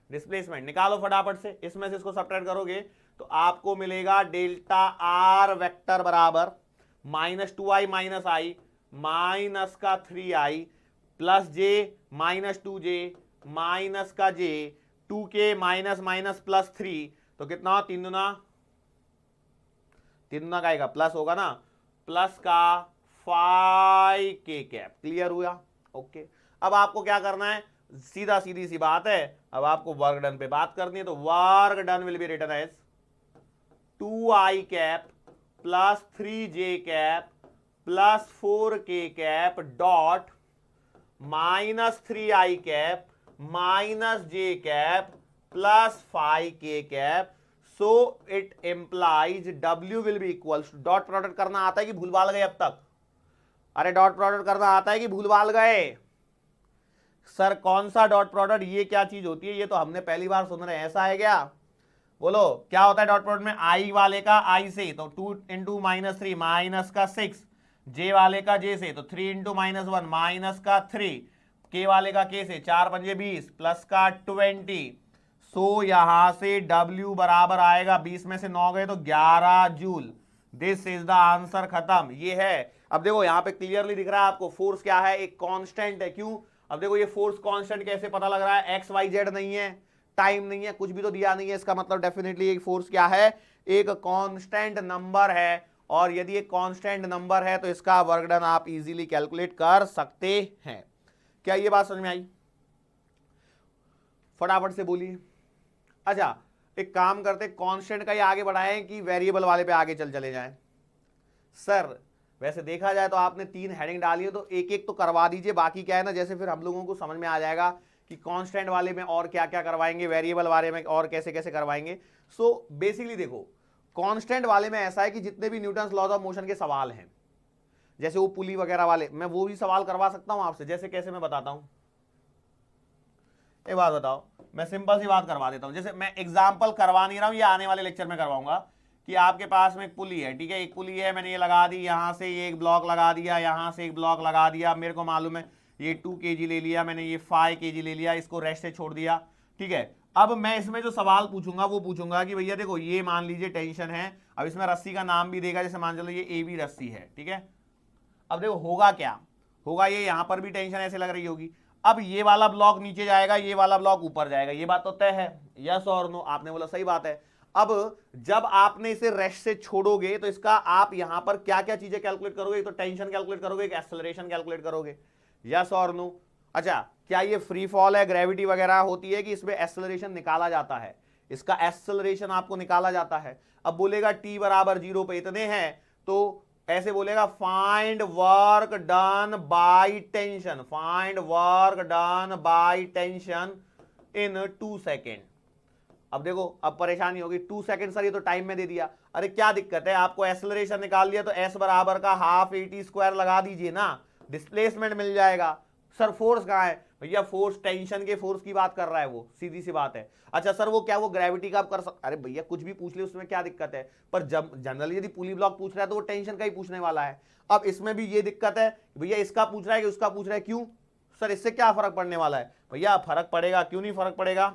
डिस्प्लेसमेंट निकालो फटाफट से, इसमें से इसको सब्ट्रैक्ट करोगे तो आपको मिलेगा डेल्टा आर वेक्टर बराबर -2i माइनस आई माइनस का 3i plus j minus 2j minus का j 2k minus minus plus 3, तो कितना हो, 3 दूना का आएगा, प्लस होगा ना, प्लस का 5k कैप, क्लियर हुआ, ओके। अब आपको क्या करना है, सीधा सीधी सी बात है, अब आपको वर्क डन पे बात करनी है, तो work done will be written as 2i cap plus 3j cap plus 4k cap dot minus 3i cap minus j cap plus 5k cap, so it implies W will be equals, dot product करना आता है कि भूलभाल गए अब तक, अरे dot product करना आता है कि भूलभाल गए, सर कौन सा डॉट प्रोडक्ट, ये क्या चीज होती है, ये तो हमने पहली बार सुन रहे हैं, ऐसा है क्या, बोलो क्या होता है डॉट प्रोडक्ट में, आई वाले का आई से तो 2 इंटू माइनस 3 माइनस का 6, जे वाले का जे से तो 3 इंटू माइनस 1 माइनस का 3, के वाले का के से 4 पंजे 20 प्लस का 20, सो यहां से W बराबर आएगा, 20 में से 9 गए तो 11 joule, this is the answer, खत्म, ये है। अब देखो यहां पे क्लियरली दिख रहा है आपको, फोर्स क्या है, एक कांस्टेंट है, क्यों, अब देखो ये फोर्स कांस्टेंट कैसे पता लग रहा है, एक्स वाई जेड नहीं है, टाइम नहीं है, कुछ भी तो दिया नहीं है, इसका मतलब डेफिनेटली एक फोर्स क्या है, एक कांस्टेंट नंबर है, और यदि एक कांस्टेंट नंबर है तो इसका वर्क डन आप इजीली कैलकुलेट कर सकते हैं। क्या ये बात समझ में आई, फटाफट से बोलिए। अच्छा एक काम करते, कांस्टेंट का ही आगे बढ़ाएं कि वेरिएबल वाले पे आगे चले जाएं, सर वैसे देखा जाए तो आपने 3 हेडिंग डाली है, तो एक एक तो करवा दीजिए, बाकी क्या है ना, जैसे फिर हम लोगों को समझ में आ जाएगा कि कांस्टेंट वाले में और क्या क्या करवाएंगे, वेरिएबल वाले में और कैसे कैसे करवाएंगे। सो बेसिकली देखो कांस्टेंट वाले में ऐसा है कि जितने भी न्यूटन्स लॉज ऑफ मोशन के सवाल हैं, जैसे वो पुली वगैरह वाले, मैं वो भी सवाल करवा सकता हूं आपसे, जैसे कैसे मैं बताता हूं, एक बात बताओ, मैं सिंपल सी बात करवा देता हूं, जैसे मैं एग्जाम्पल करवा नहीं रहा हूं, ये आने वाले लेक्चर में करवाऊंगा, कि आपके पास में एक पुली है, ठीक है, एक पुली है, मैंने ये लगा दी, यहां से ये एक ब्लॉक लगा दिया, यहां से एक ब्लॉक लगा दिया, मेरे को मालूम है ये 2 kg ले लिया मैंने, ये 5 kg ले लिया, इसको रेस्ट से छोड़ दिया, ठीक है। अब मैं इसमें जो सवाल पूछूंगा वो पूछूंगा कि भैया देखो ये मान लीजिए टेंशन है, अब इसमें रस्सी का नाम भी देगा, जैसे मान चलो ये ए बी रस्सी है, ठीक है। अब देखो होगा क्या, होगा ये यहां पर भी टेंशन ऐसे लग रही होगी, अब ये वाला ब्लॉक नीचे जाएगा, ये वाला ब्लॉक ऊपर जाएगा, ये बात तो तय है, यस और नो, आपने बोला सही बात है। अब जब आपने इसे रेस्ट से छोड़ोगे तो इसका आप यहां पर क्या क्या चीजें कैलकुलेट करोगे, तो टेंशन कैलकुलेट करोगे, एक एक्सेलरेशन कैलकुलेट करोगे, यस और नो। अच्छा क्या ये फ्री फॉल है, ग्रेविटी वगैरह होती है कि इसमें एक्सेलरेशन निकाला जाता है, इसका एक्सेलरेशन आपको निकाला जाता है। अब बोलेगा t बराबर 0 पे इतने हैं, तो ऐसे बोलेगा find work done by tension, find work done by tension in 2 second. अब देखो अब परेशानी होगी, 2 सेकेंड सर ये तो टाइम में दे दिया, अरे क्या दिक्कत है, आपको एक्सेलरेशन निकाल लिया तो s बराबर का हाफ AT² लगा दीजिए ना, डिस्प्लेसमेंट मिल जाएगा। सर फोर्स कहाँ है, भैया फोर्स टेंशन के फोर्स की बात कर रहा है वो, सीधी सी बात है। अच्छा सर वो क्या वो ग्रेविटी का आप कर सकते, अरे भैया कुछ भी पूछ ले उसमें क्या दिक्कत है, पर जब जनरली यदि पुली ब्लॉक पूछ रहा है तो वो टेंशन का ही पूछने वाला है। अब इसमें भी ये दिक्कत है, भैया इसका पूछ रहा है कि उसका पूछ रहा है, क्यों सर इससे क्या फर्क पड़ने वाला है, भैया फर्क पड़ेगा, क्यों नहीं फर्क पड़ेगा,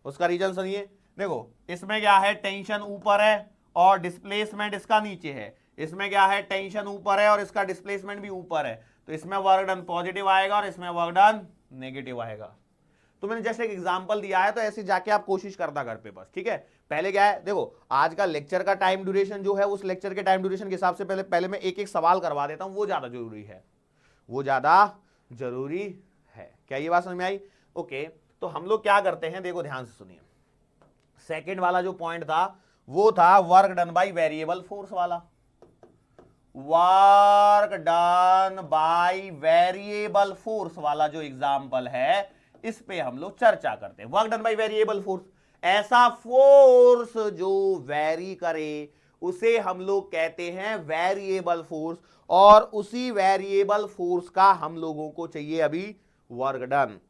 उसका रीजन सुनिए। देखो इसमें क्या है, टेंशन ऊपर है और डिस्प्लेसमेंट इसका नीचे है, इसमें क्या है टेंशन ऊपर है और इसका डिस्प्लेसमेंट भी ऊपर है, तो इसमें वर्क डन पॉजिटिव आएगा और इसमें वर्क डन नेगेटिव आएगा। तो मैंने जस्ट एक एग्जांपल दिया है, तो ऐसे जाके आप कोशिश करना घर पे बस, ठीक है। पहले क्या है, देखो आज का लेक्चर का टाइम ड्यूरेशन जो है, उस लेक्चर के टाइम ड्यूरेशन के हिसाब से पहले मैं एक एक सवाल करवा देता हूं, वो ज्यादा जरूरी है, वो ज्यादा जरूरी क्या ये बात समझ में आई? ओके, तो हम लोग क्या करते हैं, देखो ध्यान से सुनिए। सेकेंड वाला जो पॉइंट था वो था work done by variable force वाला। Work done by variable force वाला जो एग्जाम्पल है, इस पे हम लोग चर्चा करते हैं। Work done by variable force, ऐसा फोर्स जो वेरी करे उसे हम लोग कहते हैं वेरिएबल फोर्स, और उसी वेरिएबल फोर्स का हम लोगों को चाहिए अभी वर्क डन।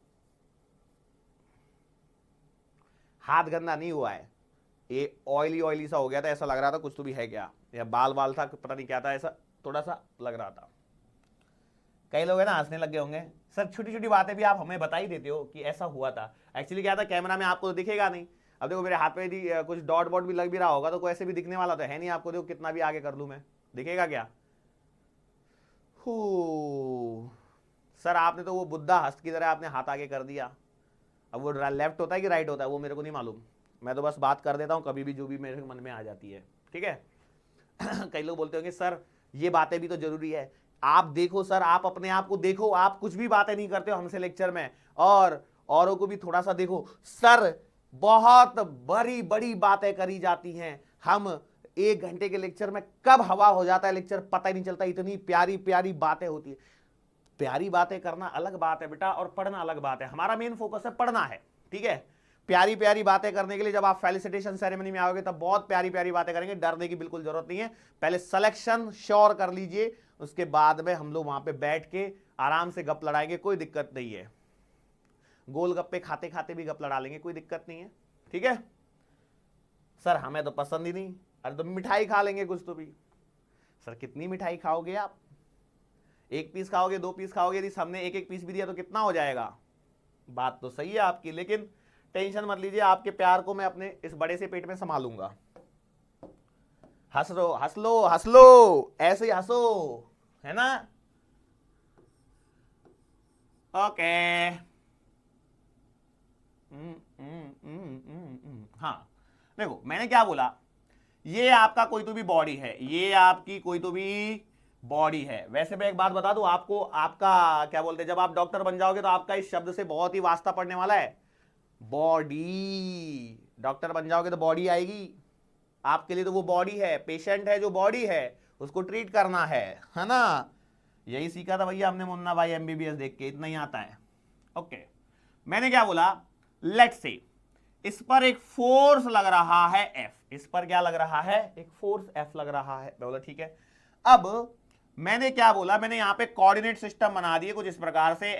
हाथ गंदा नहीं हुआ है, ये ऑयली ऑयली सा हो गया था, ऐसा लग रहा था कुछ तो भी है क्या, या बाल बाल था, पता नहीं क्या था, ऐसा थोड़ा सा लग रहा था। कई लोग है ना हंसने लगे होंगे, सर छोटी छोटी बातें भी आप हमें बता ही देते हो कि ऐसा हुआ था। एक्चुअली क्या था, कैमरा में आपको तो दिखेगा नहीं। अब देखो मेरे हाथ पे भी कुछ डॉट बॉट भी लग भी रहा होगा, तो कोई ऐसे भी दिखने वाला तो है नहीं आपको। देखो कितना भी आगे कर लूं मैं, दिखेगा क्या? सर आपने तो वो बुद्धा हस्त की तरह आपने हाथ आगे कर दिया। अब वो लेफ्ट होता है कि राइट होता है वो मेरे को नहीं मालूम, मैं तो बस बात कर देता हूँ कभी भी जो भी मेरे मन में आ जाती है, ठीक है। कई लोग बोलते होंगे सर ये बातें भी तो जरूरी है। आप देखो सर, आप अपने आप को देखो, आप कुछ भी बातें नहीं करते हो हमसे लेक्चर में, और औरों को भी थोड़ा सा देखो। सर बहुत बड़ी बड़ी बातें करी जाती हैं, हम 1 घंटे के लेक्चर में कब हवा हो जाता है लेक्चर पता ही नहीं चलता, इतनी प्यारी प्यारी बातें होती है। प्यारी बातें करना अलग बात है बेटा, और पढ़ना अलग बात है। हमारा मेन फोकस है पढ़ना है, ठीक है। प्यारी प्यारी बातें करने के लिए जब आप फेलिसिटेशन सेरेमनी में आओगे तब बहुत प्यारी प्यारी बातें करेंगे, डरने की बिल्कुल जरूरत नहीं है। पहले सिलेक्शन श्योर कर लीजिए, उसके बाद में हम लोग वहां पे बैठ के आराम से गप लड़ाएंगे, कोई दिक्कत नहीं है। गोलगप्पे खाते खाते भी गप लड़ा लेंगे, कोई दिक्कत नहीं है, ठीक है। सर हमें तो पसंद ही नहीं, अरे तो मिठाई खा लेंगे कुछ तो भी। सर कितनी मिठाई खाओगे आप? 1 पीस खाओगे, 2 पीस खाओगे? यदि हमने 1 पीस भी दिया तो कितना हो जाएगा? बात तो सही है आपकी, लेकिन टेंशन मत लीजिए, आपके प्यार को मैं अपने इस बड़े से पेट में संभालूंगा। हंस लो हंस लो हंस लो, ऐसे ही हंसो, है ना? ओके। हाँ देखो मैंने क्या बोला, ये आपका कोई तो भी बॉडी है, ये आपकी कोई तो भी बॉडी है। वैसे मैं एक बात बता दूं आपको, आपका क्या बोलते हैं, जब आप डॉक्टर बन जाओगे तो आपका इस शब्द से बहुत ही वास्ता पड़ने वाला है, बॉडी। डॉक्टर बन जाओगे तो बॉडी आएगी आपके लिए, तो वो बॉडी है, पेशेंट है जो बॉडी है, उसको ट्रीट करना है ना। यही सीखा था भैया हमने मुन्ना भाई एमबीबीएस देख के, इतना ही आता है। ओके, मैंने क्या बोला, लेट्स से इस पर एक फोर्स लग रहा है एफ, इस पर क्या लग रहा है, एक फोर्स एफ लग रहा है। मैं बोला ठीक है। अब मैंने क्या बोला, मैंने यहां पे कोऑर्डिनेट सिस्टम बना दिए कुछ इस प्रकार से,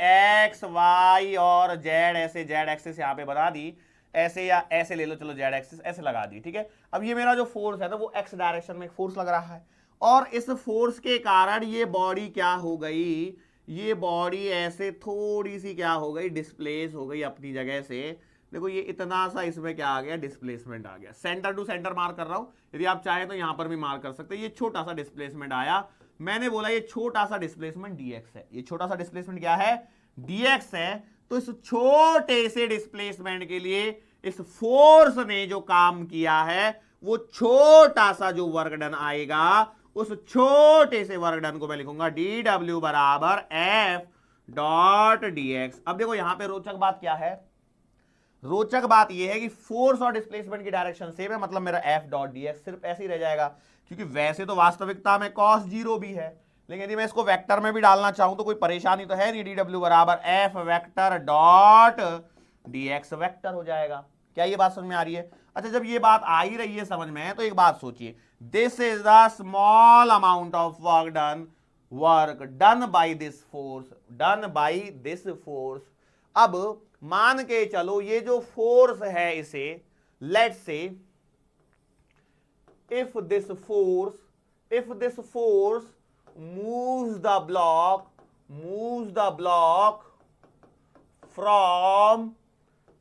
एक्स वाई और जेड, ऐसे जेड एक्सिस यहां पे बना दी, ऐसे या ऐसे ले लो, चलो जेड एक्सिस ऐसे लगा दी, ठीक है। अब ये मेरा जो फोर्स है ना वो एक्स डायरेक्शन में फोर्स लग रहा है, और इस फोर्स के कारण ये बॉडी क्या हो गई, ये बॉडी ऐसे थोड़ी सी क्या हो गई, डिस्प्लेस हो गई अपनी जगह से। देखो ये इतना सा इसमें क्या आ गया, डिस्प्लेसमेंट आ गया। सेंटर टू सेंटर मार्क कर रहा हूं, यदि आप चाहें तो यहां पर भी मार्क कर सकते हैं। ये छोटा सा डिस्प्लेसमेंट आया, मैंने बोला ये छोटा सा डिस्प्लेसमेंट dx है। ये छोटा सा डिस्प्लेसमेंट क्या है, dx है। तो इस छोटे से डिस्प्लेसमेंट के लिए इस फोर्स ने जो काम किया है, वो छोटा सा जो वर्क डन आएगा, उस छोटे से वर्क डन को मैं लिखूंगा dw बराबर f डॉट dx। अब देखो यहां पे रोचक बात क्या है, रोचक बात यह है कि फोर्स और डिस्प्लेसमेंट की डायरेक्शन सेम है, मतलब मेरा f डॉट dx सिर्फ ऐसे ही रह जाएगा, क्योंकि वैसे तो वास्तविकता में cos 0 भी है, लेकिन यदि मैं इसको वेक्टर में भी डालना चाहूं तो कोई परेशानी तो है नहीं, dw बराबर f vector dot dx vector हो जाएगा। क्या ये बात समझ में आ रही है? अच्छा, जब ये बात आ ही रही है समझ में, तो एक बात सोचिए, this is the small amount of work done by this force, done by this force. अब मान के चलो ये जो फोर्स है इसे, let's say if this force moves the block from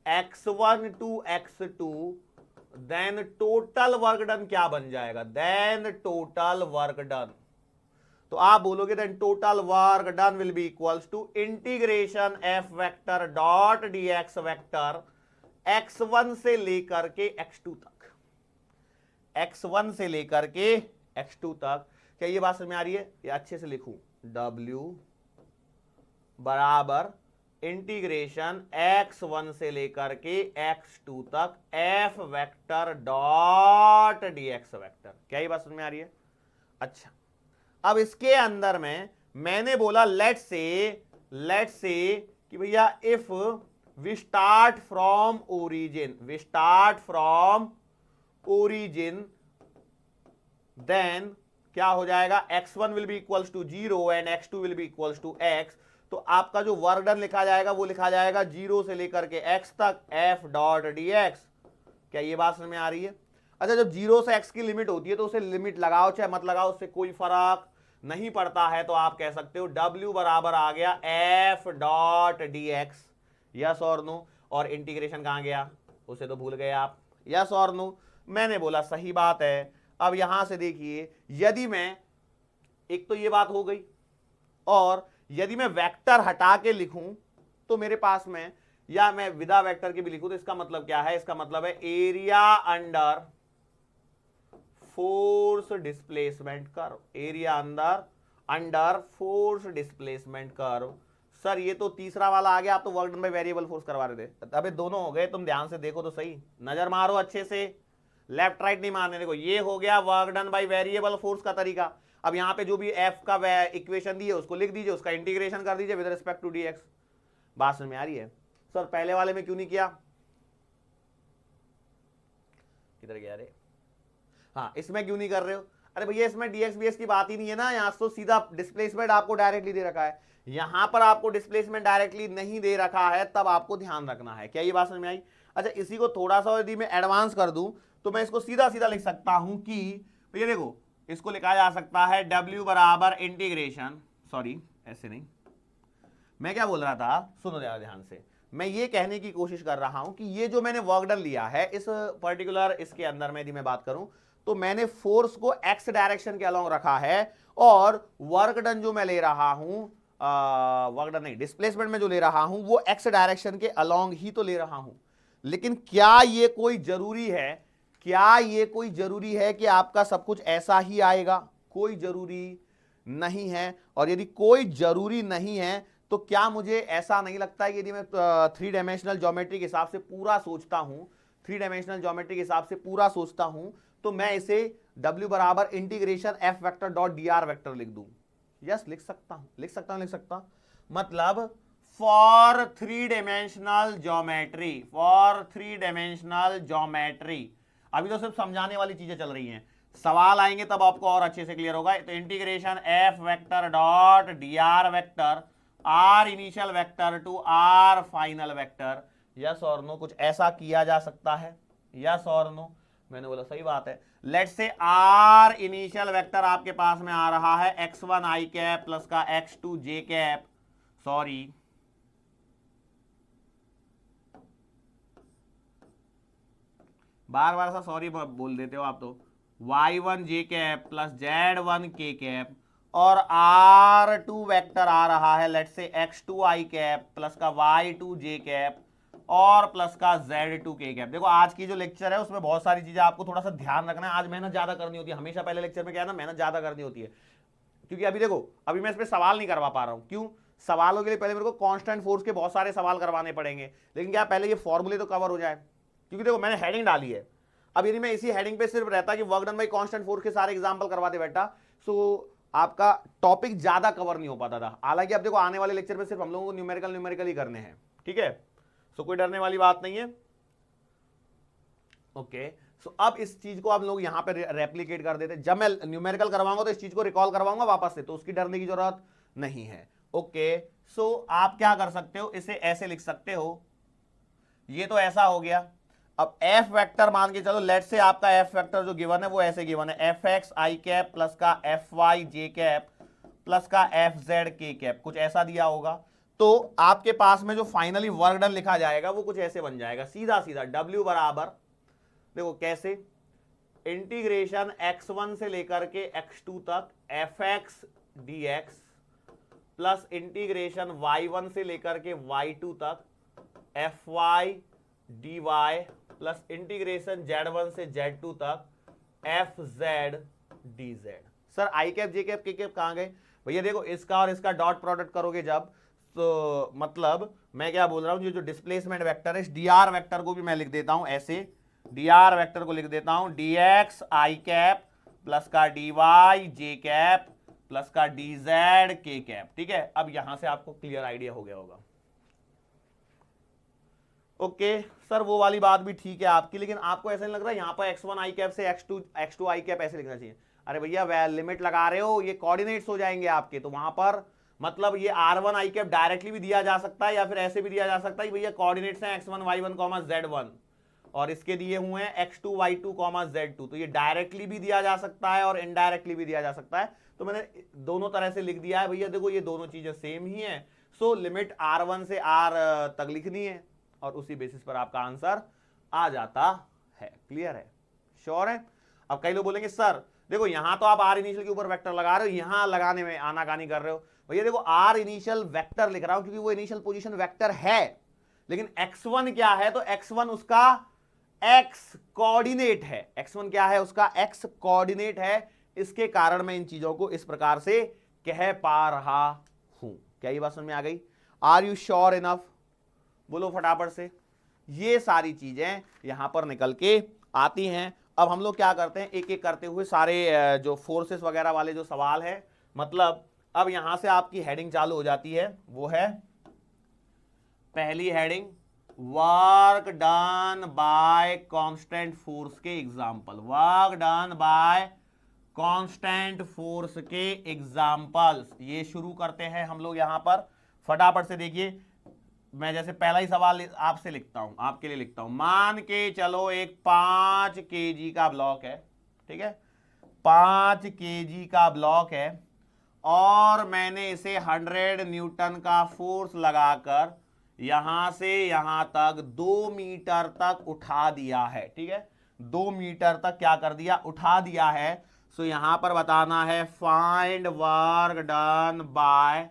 x1 to x2, then total work done क्या बन जाएगा, then total work done। तो आप बोलोगे then total work done will be equals to integration F vector dot dx vector x1 से लेकर के x2 तक, x1 से लेकर के x2 तक। क्या ये बात समझ में आ रही है? ये अच्छे से लिखूं, w बराबर इंटीग्रेशन x1 से लेकर के x2 तक f vector dot dx vector. क्या ये बात समझ में आ रही है? अच्छा, अब इसके अंदर में मैंने बोला लेट से कि भैया if we start from origin then क्या हो जाएगा, x1 will be equals to 0 and x2 will be equals to x। तो आपका जो वर्क डन लिखा जाएगा वो लिखा जाएगा 0 से लेकर के x तक f डॉट dx। क्या ये बात समझ में आ रही है? अच्छा, जब 0 से x की लिमिट होती है तो उसे लिमिट लगाओ चाहे मत लगाओ, उससे कोई फर्क नहीं पड़ता है। तो आप कह सकते हो w बराबर आ गया f dot dx, yes or no. और इंटीग्रेशन कहां गया, उसे तो भूल गए आप, यस और नो। मैंने बोला सही बात है। अब यहां से देखिए, यदि मैं, एक तो ये बात हो गई, और यदि मैं वेक्टर हटा के लिखूं तो मेरे पास में, या मैं विदा वेक्टर के भी लिखूं तो इसका मतलब क्या है, इसका मतलब है area under force displacement curve, area under force displacement curve. Sir ये तो तीसरा वाला आ गया, आप तो work done by variable force करवा रहे थे। अबे दोनों हो गए, तुम ध्यान से देखो तो सही, नजर मारो अच्छे से, लेफ्ट राइट नहीं मारने। देखो ये हो गया work done by variable force का तरीका। अब यहां पे जो भी एफ का इक्वेशन दी है उसको लिख दीजिए, उसका इंटीग्रेशन कर दीजिए विद रिस्पेक्ट टू डीएक्स। बात समझ में आ रही है? सर पहले वाले में क्यों नहीं किया, किधर गया रे? हाँ, इसमें क्यों नहीं कर रहे हो? अरे भैया इसमें डीएक्स बीएक्स की बात ही नहीं है ना, यहां तो सीधा डिस्प्लेसमेंट आपको डायरेक्टली दे रखा है, यहां पर आपको डिस्प्लेसमेंट डायरेक्टली नहीं दे रखा है, तब आपको ध्यान रखना है। क्या ये बात समझ में आई? अच्छा, इसी को थोड़ा सा यदि मैं एडवांस कर दूं तो मैं इसको सीधा सीधा लिख सकता हूं कि भैया देखो, इसको लिखा जा सकता है W बराबर इंटीग्रेशन, सॉरी ऐसे नहीं, मैं क्या बोल रहा था, सुनो ध्यान से। मैं ये कहने की कोशिश कर रहा हूं कि ये जो मैंने वर्क डन लिया है इस पर्टिकुलर इसके अंदर में यदि मैं बात करूं तो मैंने फोर्स को एक्स डायरेक्शन के अलोंग रखा है, और वर्क डन जो मैं ले रहा हूं, वर्क डन नहीं, डिस्प्लेसमेंट में जो ले रहा हूं वो एक्स डायरेक्शन के अलोंग ही तो ले रहा हूं। लेकिन क्या ये कोई जरूरी है, क्या ये कोई जरूरी है कि आपका सब कुछ ऐसा ही आएगा? कोई जरूरी नहीं है। और यदि कोई जरूरी नहीं है तो क्या मुझे ऐसा नहीं लगता है कि यदि मैं 3 डायमेंशनल ज्योमेट्री के हिसाब से पूरा सोचता हूं, 3 डायमेंशनल ज्योमेट्री के हिसाब से पूरा सोचता हूं, तो मैं इसे W बराबर integration F vector dot dr vector लिख दूं? यस, लिख सकता हूं, लिख सकता। मतलब फॉर 3 डायमेंशनल ज्योमेट्री, अभी तो सिर्फ समझाने वाली चीजें चल रही हैं, सवाल आएंगे तब आपको और अच्छे से क्लियर होगा। तो integration F vector dot dr vector, R initial vector to R final vector, yes or no, कुछ ऐसा किया जा सकता है, यस और नो? मैंने बोला सही बात है। लेट से R इनिशियल वेक्टर आपके पास में आ रहा है x1 i कैप प्लस का x2 j कैप, सॉरी बार बार सा सॉरी बोल देते हो आप तो, y1 j cap plus z1 k cap, और R2 वेक्टर आ रहा है लेट से x2 i कैप प्लस का y2 j कैप और प्लस का z2 k कैप। देखो आज की जो लेक्चर है उसमें बहुत सारी चीजें आपको थोड़ा सा ध्यान रखना है, आज मेहनत ज्यादा करनी होती है, हमेशा पहले लेक्चर में क्या है ना, मेहनत ज्यादा करनी होती है, क्योंकि अभी देखो अभी मैं इस पर सवाल नहीं करवा पा रहा हूं। क्यों? सवालों के लिए पहले मेरे को कांस्टेंट फोर्स के बहुत सारे सवाल करवाने पड़ेंगे, लेकिन क्या पहले ये फॉर्मूले तो कवर हो जाए, क्योंकि देखो मैंने हेडिंग डाली है। अब यदि मैं इसी हेडिंग पे सिर्फ रहता कि work done by constant force के सारे एग्जांपल करवाते बैठा, सो आपका टॉपिक ज्यादा कवर नहीं हो पाता था। हालांकि अब देखो आने वाले लेक्चर में सिर्फ हम लोगों को न्यूमेरिकल ही करने हैं, ठीक है? सो कोई डरने वाली बात नहीं है। ओके, सो अब इस चीज को आप लोग यहां पे रेप्लिकेट कर देते, जब मैं न्यूमेरिकल करवाऊंगा तो इस चीज को रिकॉल करवाऊंगा वापस से, तो उसकी डरने की जरूरत नहीं है। ओके, सो आप क्या कर सकते हो, इसे ऐसे लिख सकते हो, ये तो ऐसा हो गया। अब एफ वेक्टर मान के चलो, लेट से आपका एफ वेक्टर जो गिवन है वो ऐसे गिवन है, एफ एक्स आई कैप प्लस का एफ वाई जे कैप प्लस का एफ जेड के कैप, कुछ ऐसा दिया होगा। तो आपके पास में जो फाइनली वर्क डन लिखा जाएगा वो कुछ ऐसे बन जाएगा, सीधा सीधा W बराबर, देखो कैसे, इंटीग्रेशन x1 से लेकर के x2 तक fx dx plus integration y1 से लेकर के y2 तक fy dy plus integration z1 से z2 तक fz dz। Sir I cap J cap के कैप कहां गए भैया? देखो इसका और इसका डॉट प्रोडक्ट करोगे जब, तो मतलब मैं क्या बोल रहा हूं, ये जो डिस्प्लेसमेंट वेक्टर है, dr वेक्टर को भी मैं लिख देता हूं ऐसे, dr वेक्टर को लिख देता हूं dx i कैप प्लस का dy j कैप प्लस का dz k कैप। ठीक है, अब यहां से आपको क्लियर आइडिया हो गया होगा। ओके सर, वो वाली बात भी ठीक है आपकी, लेकिन आपको ऐसा नहीं लग रहा यहां पर x1 i कैप से x2 i कैप ऐसे लिखना चाहिए? अरे भैया वह लिमिट लगा रहे हो, ये कोऑर्डिनेट्स हो जाएंगे आपके, तो वहां पर मतलब ये r1 i कैप डायरेक्टली भी दिया जा सकता है या फिर ऐसे भी दिया जा सकता है भैया कोऑर्डिनेट्स हैं x1 y1 z1 और इसके दिए हुए हैं x2 y2 z2, तो ये डायरेक्टली भी दिया जा सकता है और इनडायरेक्टली भी दिया जा सकता है। तो मैंने दोनों तरह से लिख दिया है भैया, देखो ये दोनों चीजें सेम ही हैं, सो लिमिट r1 से r तक लिखनी है और उसी बेसिस पर आपका आंसर आ जाता है। क्लियर है, श्योर है? अब कई लोग बोलेंगे सर देखो यहां तो आप आर इनिशियल के ऊपर वेक्टर लगा रहे हो, यहां लगाने में आनाकानी कर रहे हो। भैया देखो आर इनिशियल वेक्टर लिख रहा हूं क्योंकि वो इनिशियल पोजीशन वेक्टर है, लेकिन x1 क्या है, तो x1 उसका x कोऑर्डिनेट है। x1 क्या है, उसका x कोऑर्डिनेट है, इसके कारण मैं इन चीजों को इस प्रकार से कह पा रहा हूं। क्या ये बात समझ में आ गई? Are you sure enough? बोलो फटाफट से। ये सारी चीजें यहां पर निकल के आती हैं। अब हम लोग क्या करते हैं, एक एक करते हुए सारे जो फोर्सेस वगैरह वाले जो सवाल है, मतलब अब यहां से आपकी हेडिंग चालू हो जाती है, वो है पहली heading work done by constant force के example. Work done by constant force के एग्जांपल्स, ये शुरू करते हैं हम लोग यहां पर। फटाफट से देखिए, मैं जैसे पहला ही सवाल आपसे लिखता हूं, आपके लिए लिखता हूं। मान के चलो एक 5 kg का ब्लॉक है, ठीक है, 5 kg का ब्लॉक है और मैंने इसे 100 न्यूटन का फोर्स लगाकर यहां से यहां तक 2 मीटर तक उठा दिया है। ठीक है, 2 मीटर तक क्या कर दिया, उठा दिया है। सो यहां पर बताना है फाइंड वर्क डन बाय,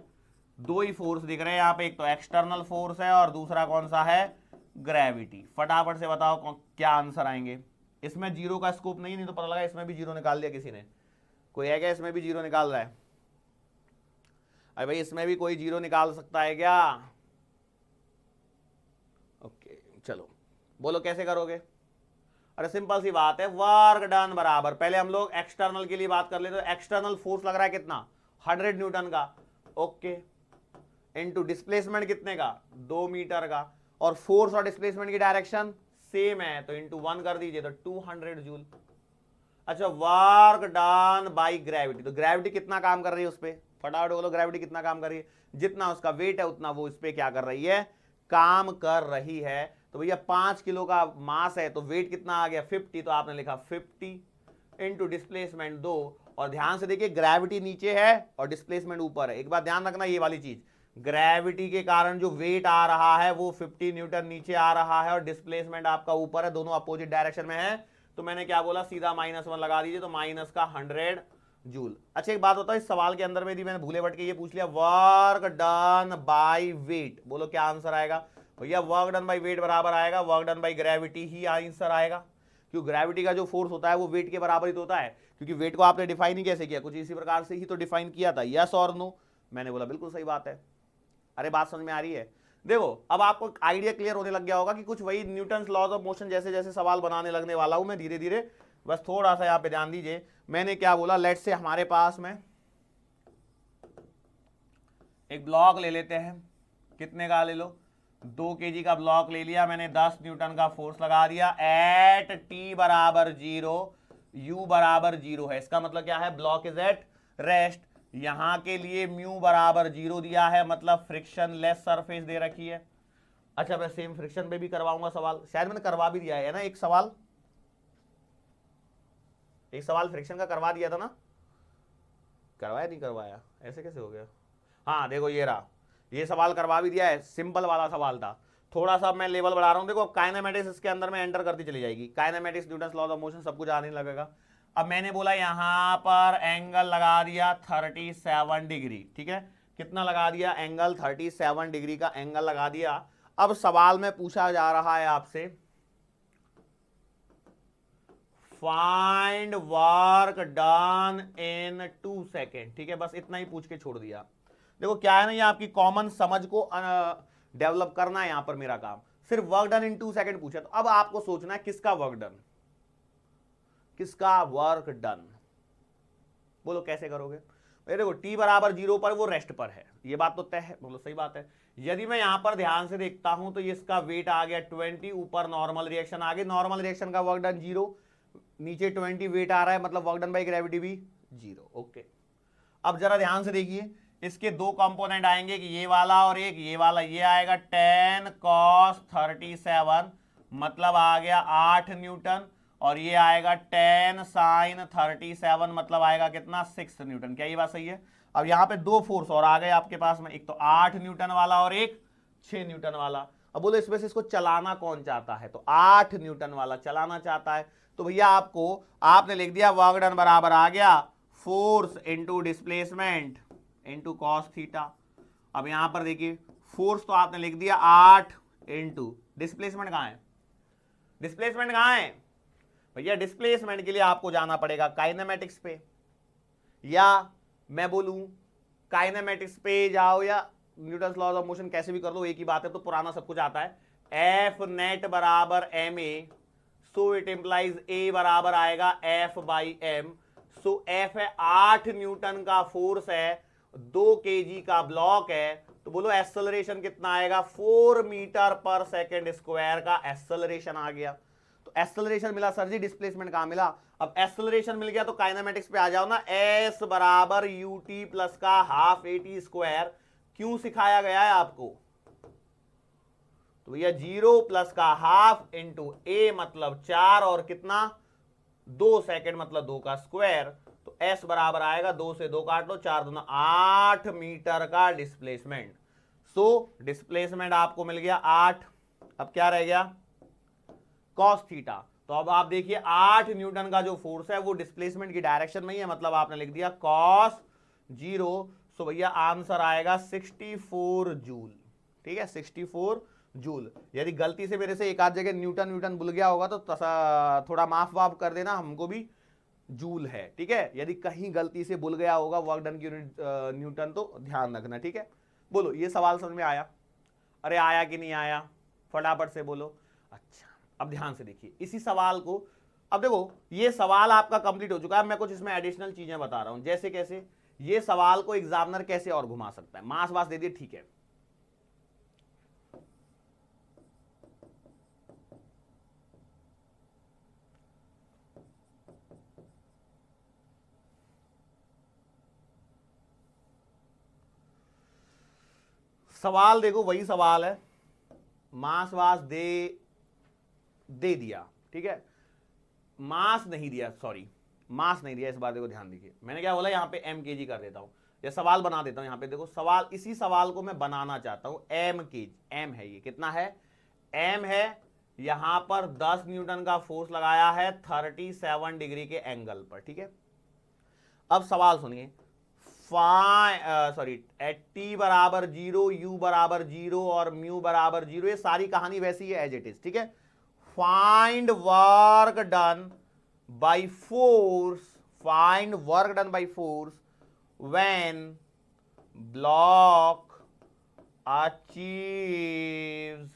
दो ही फोर्स दिख रहे हैं यहाँ पे, एक तो एक्सटर्नल फोर्स है और दूसरा कौन सा है, ग्रेविटी। फटाफट से बताओ क्या आंसर आएंगे। इसमें जीरो का स्कोप नहीं तो पता लगा इसमें भी जीरो निकाल दिया किसी ने। कोई है क्या इसमें भी जीरो निकाल रहा है? अरे भाई इसमें भी कोई जीरो निकाल सकता है क्या? ओके चलो बोलो कैसे करोगे। अरे सिंपल सी बात है, वर्क डन बराबर, पहले हम लोग एक्सटर्नल के लिए बात कर लेते, तो एक्सटर्नल फोर्स लग रहा है कितना, 100 न्यूटन का, ओके, इनटू डिस्प्लेसमेंट कितने का, 2 मीटर का, और फोर्स और डिस्प्लेसमेंट की डायरेक्शन सेम है तो इनटू 1 कर दीजिए तो 200 जूल। अच्छा, वर्क डन बाय ग्रेविटी, तो ग्रेविटी कितना काम कर रही है उस पर, फटाफट बोलो ग्रेविटी कितना काम कर रही है, जितना उसका वेट है उतना वो इस पर क्या कर रही है, काम कर रही है। तो भैया 5 किलो का मास है तो वेट कितना आ गया 50, तो आपने लिखा 50 इनटू डिस्प्लेसमेंट 2, और ध्यान से देखिए ग्रेविटी नीचे है और डिस्प्लेसमेंट ऊपर है। एक बात ध्यान रखना ये वाली चीज, ग्रेविटी के कारण जो वेट आ रहा है वो 50 न्यूटन नीचे आ रहा है और डिस्प्लेसमेंट आपका ऊपर है, दोनों अपोजिट डायरेक्शन में है। तो मैंने क्या बोला, सीधा -1 लगा दीजिए तो माइनस का 100 जूल। अच्छा एक बात बताओ, इस सवाल के अंदर में भी मैंने भूले भटके ये पूछ लिया, वर्क डन बाय वेट, बोलो क्या आंसर आएगा। भैया वर्क डन बाय वेट बराबर आएगा work done by gravity he answer आएगा, क्योंकि ग्रेविटी का जो फोर्स होता है वो वेट के बराबर ही तो होता है, क्योंकि वेट को आपने डिफाइन ही कैसे किया, कुछ इसी प्रकार से ही तो डिफाइन किया था, यस और नो। मैंने बोला बिल्कुल सही बात है। अरे बात समझ में आ रही है? देखो अब आपको आइडिया क्लियर होने लग गया होगा कि कुछ वही न्यूटन्स लॉज ऑफ मोशन जैसे जैसे सवाल बनाने लगने वाला हूं मैं धीरे धीरे, बस थोड़ा सा यहां पे ध्यान दीजिए। मैंने क्या बोला, लेट से हमारे पास में एक ब्लॉक ले लेते हैं, कितने का ले लो, 2 kg का ब्लॉक ले लिया मैंने, 10 न्यूटन का फोर्स लगा दिया, एट t बराबर 0, u बराबर 0 है, इसका मतलब क्या है, ब्लॉक इज एट रेस्ट। यहां के लिए म्यू बराबर 0 दिया है, मतलब फ्रिक्शन लेस सरफेस दे रखी है। अच्छा मैं सेम फ्रिक्शन पे भी करवाऊंगा सवाल, शायद मैंने करवा भी दिया है ना, एक सवाल फ्रिक्शन का करवा दिया था ना, करवाया नहीं करवाया, ऐसे कैसे हो गया। हाँ देखो ये रहा, ये सवाल करवा भी दिया है, सिंपल वाला सवाल था। थोड़ा सा मैं लेवल बढ़ा रहा हूं, देखो काइनेमेटिक्स इसके अंदर में एंटर करती चली जाएगी, kinematics Newton's laws of motion सब कुछ आने लगेगा। अब मैंने बोला यहां पर एंगल लगा दिया 37 डिग्री, ठीक है, कितना लगा दिया एंगल, 37 डिग्री का एंगल लगा दिया। अब सवाल में पूछा जा रहा है आपसे, find work done in 2 second, ठीक है, बस इतना ही पूछ के छोड़ दिया। देखो क्या है ना, ये आपकी कॉमन समझ को डेवलप करना है यहां पर मेरा काम। सिर्फ वर्क डन इन 2 सेकंड पूछा, तो अब आपको सोचना है किसका वर्क डन, किसका वर्क डन। बोलो कैसे करोगे। देखो t बराबर 0 पर वो रेस्ट पर है, ये बात तो तय है, बोलो सही बात है। यदि मैं यहां पर ध्यान से देखता हूं तो ये इसका वेट आ गया 20, ऊपर नॉर्मल रिएक्शन आ गई, नॉर्मल रिएक्शन का वर्क डन 0, नीचे 20 वेट आ रहा है, मतलब वर्क डन बाई ग्रेविटी भी 0। ओके, अब जरा ध्यान से देखिए, इसके दो कंपोनेंट आएंगे कि ये वाला और एक ये वाला, ये आएगा 10 cos 37, मतलब आ गया 8 न्यूटन, और ये आएगा 10 sin 37, मतलब आएगा कितना 6 न्यूटन। क्या ये बात सही है। अब यहां पे दो फोर्स और आ गए आपके पास में, एक तो 8 न्यूटन वाला और एक 6 न्यूटन वाला। अब बोलो इसमें से इसको चलाना कौन चाहता है, तो 8 न्यूटन वाला चलाना चाहता है। तो भैया आपने लिख दिया वर्क डन बराबर आ गया force into displacement into cos theta. अब यहां पर देखिए फोर्स तो आपने लिख दिया 8 इंटू डिस्प्लेसमेंट कहां है, डिस्प्लेसमेंट कहां है भैया। डिस्प्लेसमेंट के लिए आपको जाना पड़ेगा काइनेमेटिक्स पे, या मैं बोलूं काइनेमेटिक्स पे जाओ या न्यूटन्स लॉज ऑफ मोशन, कैसे भी कर लो एक ही बात है, तो पुराना सब कुछ आता है। एफ नेट बराबर M A, so it implies A बराबर आएगा F by M. So F है 8 न्यूटन का फोर्स है, 2 केजी का ब्लॉक है, तो बोलो एक्सेलरेशन कितना आएगा, 4 मीटर पर सेकेंड स्क्वायर का एक्सेलरेशन आ गया। तो एक्सेलरेशन मिला सर जी, डिस्प्लेसमेंट कहां मिला। अब एक्सेलरेशन मिल गया तो काइनेमेटिक्स पे आ जाओ ना, एस बराबर यूटी प्लस का हाफ एटी स्क्वायर। क्यों सिखाया गया है आपको, तो भैया 0 प्लस का हाफ इंटू ए मतलब 4 और कितना 2 सेकेंड मतलब 2 का स्क्वायर। तो एस बराबर आएगा 2 से 2 काट लो, 4 दूना 8 मीटर का डिस्प्लेसमेंट। सो डिस्प्लेसमेंट आपको मिल गया 8। अब क्या रह गया कॉस थीटा। तो अब आप देखिए 8 न्यूटन का जो फोर्स है वो डिस्प्लेसमेंट की डायरेक्शन में ही है, मतलब आपने लिख दिया कॉस 0। सो भैया आंसर आएगा 64 जूल। ठीक है 64 जूल। यदि गलती से मेरे से एक आध जगह न्यूटन न्यूटन भूल गया होगा तो थोड़ा माफ वाफ कर देना, हमको भी जूल है। ठीक है, यदि कहीं गलती से भूल गया होगा वर्क डन की यूनिट न्यूटन तो ध्यान रखना। ठीक है, बोलो ये सवाल समझ में आया, अरे आया कि नहीं आया, फटाफट से बोलो। अच्छा अब ध्यान से देखिए इसी सवाल को, अब देखो ये सवाल आपका कंप्लीट हो चुका है, मैं कुछ इसमें एडिशनल चीजें बता रहा हूं, जैसे कैसे ये सवाल को एग्जामिनर कैसे और घुमा सकता है। मास वास दे दिए, ठीक है, सवाल देखो वही सवाल है, मास वास दे दिया, ठीक है, मास नहीं दिया, सॉरी मास नहीं दिया, इस बात को ध्यान दीजिए। मैंने क्या बोला, यहाँ पे एम के जी कर देता हूं, ये सवाल बना देता हूं। यहाँ पे देखो सवाल, इसी सवाल को मैं बनाना चाहता हूं एम के जी। एम है, ये कितना है, एम है, यहां पर 10 न्यूटन का फोर्स लगाया है 37 डिग्री के एंगल पर। ठीक है, अब सवाल सुनिए, सॉरी टी बराबर 0, यू बराबर 0 और म्यू बराबर 0, ये सारी कहानी वैसी है एज इट इज। ठीक है, find work done by force, find work done by force when block achieves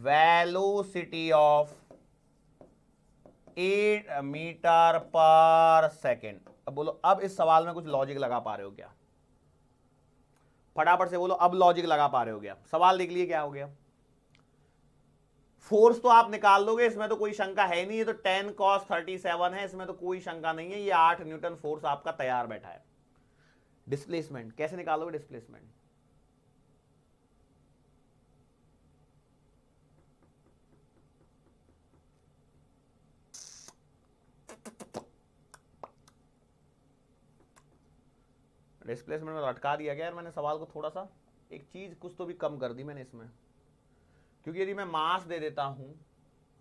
velocity of 8 metre per second. अब बोलो, अब इस सवाल में कुछ लॉजिक लगा पा रहे हो क्या, फटाफट से बोलो, अब लॉजिक लगा पा रहे हो क्या। सवाल देख लिए क्या हो गया, फोर्स तो आप निकाल लोगे, इसमें तो कोई शंका है नहीं, ये तो 10 cos 37 है, इसमें तो कोई शंका नहीं है, ये 8 न्यूटन फोर्स आपका तैयार बैठा है। डिस्प्लेसमेंट कैसे निकालोगे, डिस्प्लेसमेंट डिस्प्लेसमेंट में अटका दिया गया यार मैंने सवाल को, थोड़ा सा एक चीज कुछ तो भी कम कर दी मैंने इसमें, क्योंकि यदि मैं मास दे देता हूं,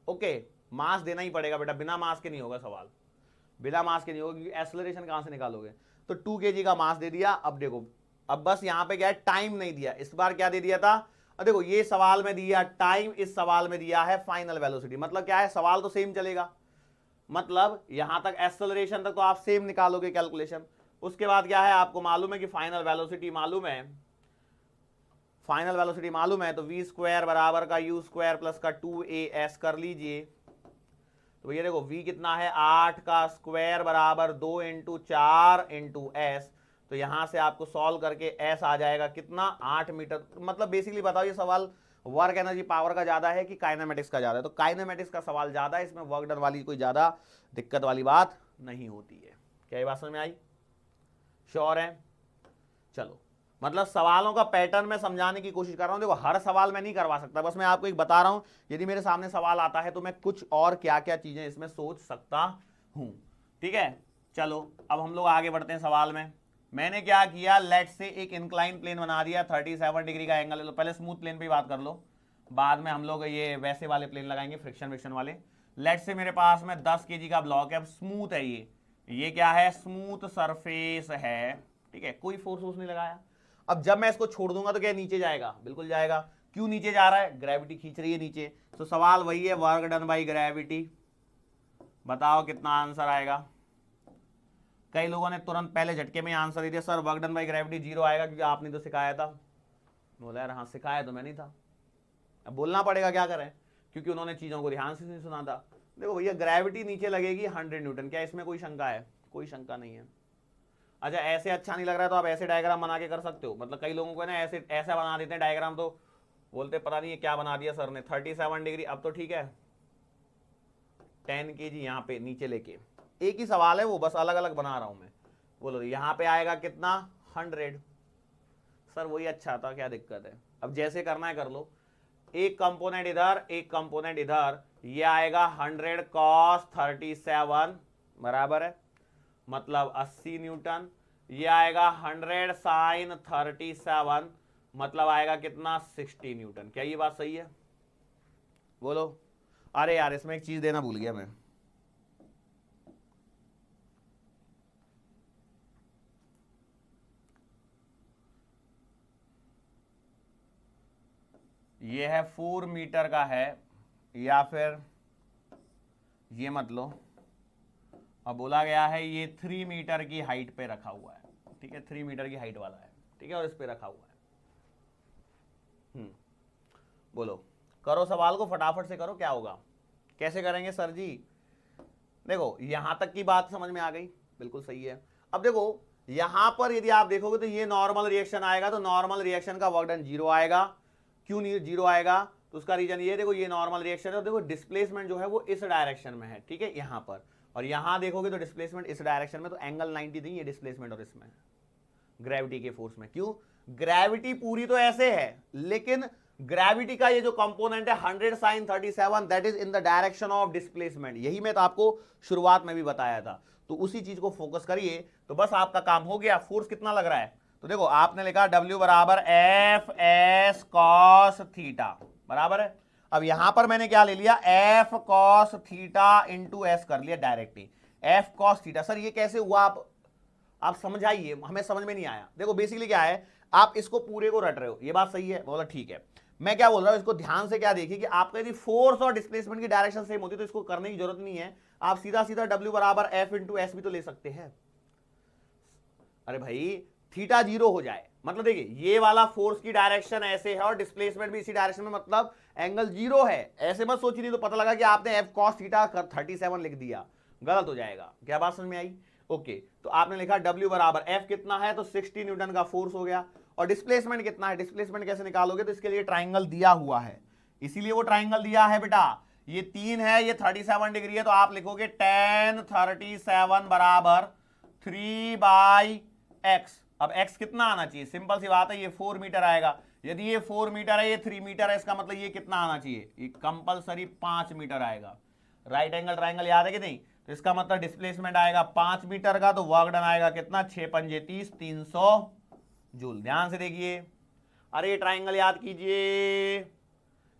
ओके मास देना ही पड़ेगा बेटा, बिना मास के नहीं होगा सवाल, बिना मास के नहीं होगा, क्योंकि एक्सेलरेशन कहां से निकालोगे। तो 2 kg का मास दे दिया। अब देखो, अब बस यहां पे क्या है, टाइम नहीं दिया, इस बार क्या दे दिया था, अब देखो ये सवाल में दिया टाइम, इस सवाल में दिया है फाइनल वेलोसिटी। मतलब क्या है, सवाल तो सेम चलेगा, मतलब यहां तक एक्सेलरेशन तक तो आप सेम निकालोगे कैलकुलेशन। उसके बाद क्या है, आपको मालूम है कि फाइनल वेलोसिटी मालूम है, फाइनल वेलोसिटी मालूम है, तो v स्क्वायर बराबर का u स्क्वायर प्लस का 2as कर लीजिए। तो भैया देखो v कितना है, 8 का स्क्वायर बराबर 2 इंटू 4 इंटू एस। तो यहां से आपको सॉल्व करके s आ जाएगा कितना, 8 मीटर। मतलब बेसिकली बताओ ये सवाल वर्क एनर्जी पावर का ज्यादा है कि काइनेमेटिक्स का ज्यादा है? तो काइनेमेटिक्स का सवाल ज्यादा है, इसमें वर्क डन वाली कोई ज्यादा दिक्कत वाली बात नहीं होती है। क्या ये बात समझ में आई? श्योर है? चलो, मतलब सवालों का पैटर्न मैं समझाने की कोशिश कर रहा हूं। देखो हर सवाल मैं नहीं करवा सकता, बस मैं आपको एक बता रहा हूं, यदि मेरे सामने सवाल आता है तो मैं कुछ और क्या क्या चीजें इसमें सोच सकता हूं। ठीक है, चलो अब हम लोग आगे बढ़ते हैं सवाल में। मैंने क्या किया, लेट से एक इंक्लाइन प्लेन बना दिया, 37 डिग्री का एंगल है। तो पहले स्मूथ प्लेन पे बात कर लो, बाद में हम लोग ये वैसे वाले प्लेन लगाएंगे, फ्रिक्शन वाले। लेट से मेरे पास में 10 kg का ब्लॉक है, स्मूथ है ये क्या है, स्मूथ सरफेस है। ठीक है, कोई फोर्स नहीं लगाया। अब जब मैं इसको छोड़ दूंगा तो क्या नीचे जाएगा? बिल्कुल जाएगा। क्यों नीचे जा रहा है? ग्रेविटी खींच रही है नीचे। तो सवाल वही है, वर्क डन बाई ग्रेविटी। बताओ कितना आंसर आएगा? कई लोगों ने तुरंत पहले झटके में आंसर दे दिया, sir work done by gravity 0 आएगा क्योंकि आपने तो सिखाया था। बोला यार हाँ सिखाया तो मैं नहीं था, अब बोलना पड़ेगा, क्या करें, क्योंकि उन्होंने चीजों को ध्यान से नहीं सुना था। देखो भैया ग्रेविटी नीचे लगेगी 100 न्यूटन, क्या इसमें कोई शंका है? कोई शंका नहीं है। अच्छा ऐसे अच्छा नहीं लग रहा है तो आप ऐसे डायग्राम बना के कर सकते हो। मतलब कई लोगों को ना ऐसे ऐसा बना देते हैं डायग्राम, तो बोलते पता नहीं है क्या बना दिया सर ने। 37 डिग्री, अब तो ठीक है, 10 kg यहाँ पे नीचे लेके, एक ही सवाल है वो, बस अलग अलग बना रहा हूं मैं। बोलो यहाँ पे आएगा कितना, 100। सर वही अच्छा था, क्या दिक्कत है? अब जैसे करना है कर लो, एक कंपोनेंट इधर एक कंपोनेंट इधर, ये आएगा 100 cos 37 बराबर है, मतलब 80 न्यूटन। ये आएगा 100 sin 37, मतलब आएगा कितना, 60 न्यूटन। क्या ये बात सही है? बोलो। अरे यार इसमें एक चीज देना भूल गया मैं, ये है 4 मीटर का है, या फिर ये मत लो, अब बोला गया है ये 3 मीटर की हाइट पे रखा हुआ है। ठीक है, 3 मीटर की हाइट वाला है, ठीक है, और इस पे रखा हुआ है। बोलो, करो सवाल को फटाफट से करो, क्या होगा? कैसे करेंगे सर जी? देखो यहां तक की बात समझ में आ गई, बिल्कुल सही है। अब देखो यहां पर यदि आप देखोगे तो ये नॉर्मल रिएक्शन आएगा, तो नॉर्मल रिएक्शन का वर्क डन 0 आएगा। क्यों नहीं 0 आएगा? तो उसका रीजन ये, देखो ये नॉर्मल रिएक्शन है, देखो डिस्प्लेसमेंट जो है वो इस डायरेक्शन में है। ठीक है, यहां पर, और यहां देखोगे तो डिस्प्लेसमेंट इस डायरेक्शन में, तो एंगल 90 नहीं है डिस्प्लेसमेंट और इसमें ग्रेविटी के फोर्स में। क्यों? ग्रेविटी पूरी तो ऐसे है, लेकिन ग्रेविटी का ये जो कंपोनेंट है 100 sin 37, that is in the direction of displacement. यही मैं तो आपको शुरुआत में भी बताया था, तो उसी चीज को फोकस करिए तो बस आपका काम हो गया। फोर्स कितना लग रहा है? तो देखो आपने लिखा W बराबर एफ एस कॉस थीटा बराबर है। अब यहां पर मैंने क्या ले लिया, F cos theta into S कर लिया directly, F cos theta. Sir ये कैसे हुआ? आप समझाइए, हमें समझ में नहीं आया। देखो बेसिकली क्या है, आप इसको पूरे को रट रहे हो, ये बात सही है, बोला ठीक है। मैं क्या बोल रहा हूं, इसको ध्यान से क्या देखिए कि आपका यदि फोर्स और डिस्प्लेसमेंट की डायरेक्शन सेम होती तो इसको करने की जरूरत नहीं है, आप सीधा सीधा W बराबर एफ इंटू एस भी तो ले सकते हैं। अरे भाई थीटा 0 हो जाए, मतलब देखिए ये वाला फोर्स की डायरेक्शन ऐसे है और डिस्प्लेसमेंट भी इसी डायरेक्शन में, मतलब एंगल 0 है। ऐसे मत सोचिए, नहीं तो पता लगा कि आपने एफ कॉस थीटा 37 लिख दिया, गलत हो जाएगा। क्या बात समझ में आई? ओके, तो आपने लिखा W बराबर एफ कितना है, तो 60 न्यूटन का फोर्स हो गया, और डिस्प्लेसमेंट कितना है, डिस्प्लेसमेंट कैसे निकालोगे, तो इसके लिए ट्राइंगल दिया हुआ है, इसीलिए वो ट्राइंगल दिया है बेटा। ये 3 है, ये 37 डिग्री है, तो आप लिखोगे tan 37 बराबर 3/x। अब x कितना आना चाहिए, सिंपल सी बात है, ये 4 मीटर आएगा। यदि ये 4 मीटर है, ये 3 मीटर है, इसका मतलब ये कितना आना चाहिए, ये कंपलसरी 5 मीटर आएगा। राइट एंगल ट्राइंगल याद है कि नहीं? तो इसका मतलब डिस्प्लेसमेंट आएगा 5 मीटर का, तो वर्क डन आएगा कितना, 6 पंजे 30, 300 जूल। ध्यान से देखिए, अरे ये ट्राइंगल याद कीजिए,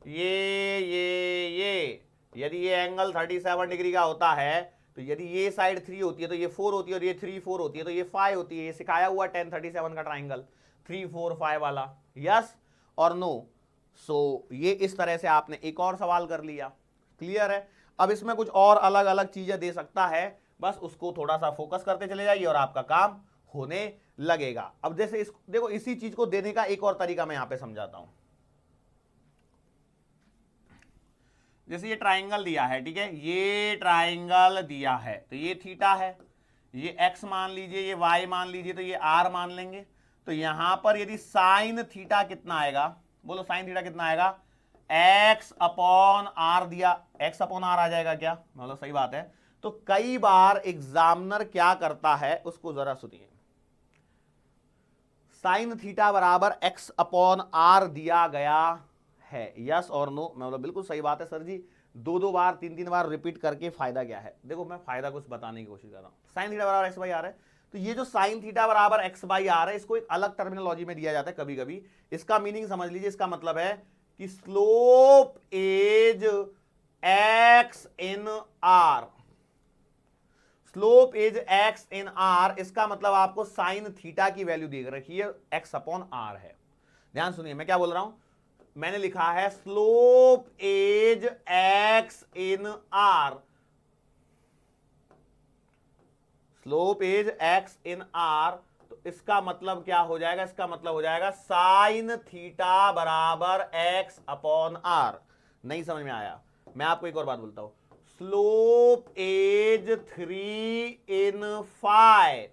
ये यदि ये एंगल 37 डिग्री का होता है, तो यदि ये साइड 3 होती है तो ये 4 होती है, और ये 3 4 होती है तो ये 5 होती है। ये सिखाया हुआ 10 37 का ट्राइंगल 3 4 5 वाला, यस और नो। सो ये इस तरह से आपने एक और सवाल कर लिया, क्लियर है? अब इसमें कुछ और अलग अलग चीजें दे सकता है, बस उसको थोड़ा सा फोकस करते चले जाइए और आपका काम होने लगेगा। अब जैसे इस देखो, इसी चीज को देने का एक और तरीका मैं यहां पे समझाता हूं। जैसे ये ट्राइंगल दिया है, ठीक है, ये ट्राइंगल दिया है, तो ये थीटा है, ये x मान लीजिए, ये y मान लीजिए, तो ये r मान लेंगे। तो यहां पर यदि साइन थीटा कितना आएगा, बोलो साइन थीटा कितना आएगा, x अपॉन r दिया, x अपॉन r आ जाएगा क्या, मतलब सही बात है। तो कई बार एग्जामिनर क्या करता है उसको जरा सुनिए। साइन थीटा बराबर x अपॉन r दिया गया है, यस और नो, मैं बोला बिल्कुल सही बात है सर जी, दो दो बार तीन तीन बार रिपीट करके फायदा क्या है। देखो मैं फायदा कुछ बताने की कोशिश कर रहा हूं। साइन थीटा बराबर एक्स बाई आर है, तो ये जो साइन थीटा बराबर एक्स बाई आर है, इसको एक अलग टर्मिनोलॉजी में दिया जाता है कभी कभी। इसका मीनिंग समझ लीजिए, इसका मतलब है कि slope is x in are, slope is x in are, इसका मतलब आपको साइन थीटा की वैल्यू दे रखी है, एक्स अपॉन आर है। ध्यान सुनिए मैं क्या बोल रहा हूं, मैंने लिखा है slope is x in are, slope is x in are, तो इसका मतलब क्या हो जाएगा, इसका मतलब हो जाएगा साइन थीटा बराबर एक्स अपॉन आर। नहीं समझ में आया, मैं आपको एक और बात बोलता हूं, स्लोप इज 3 इन 5,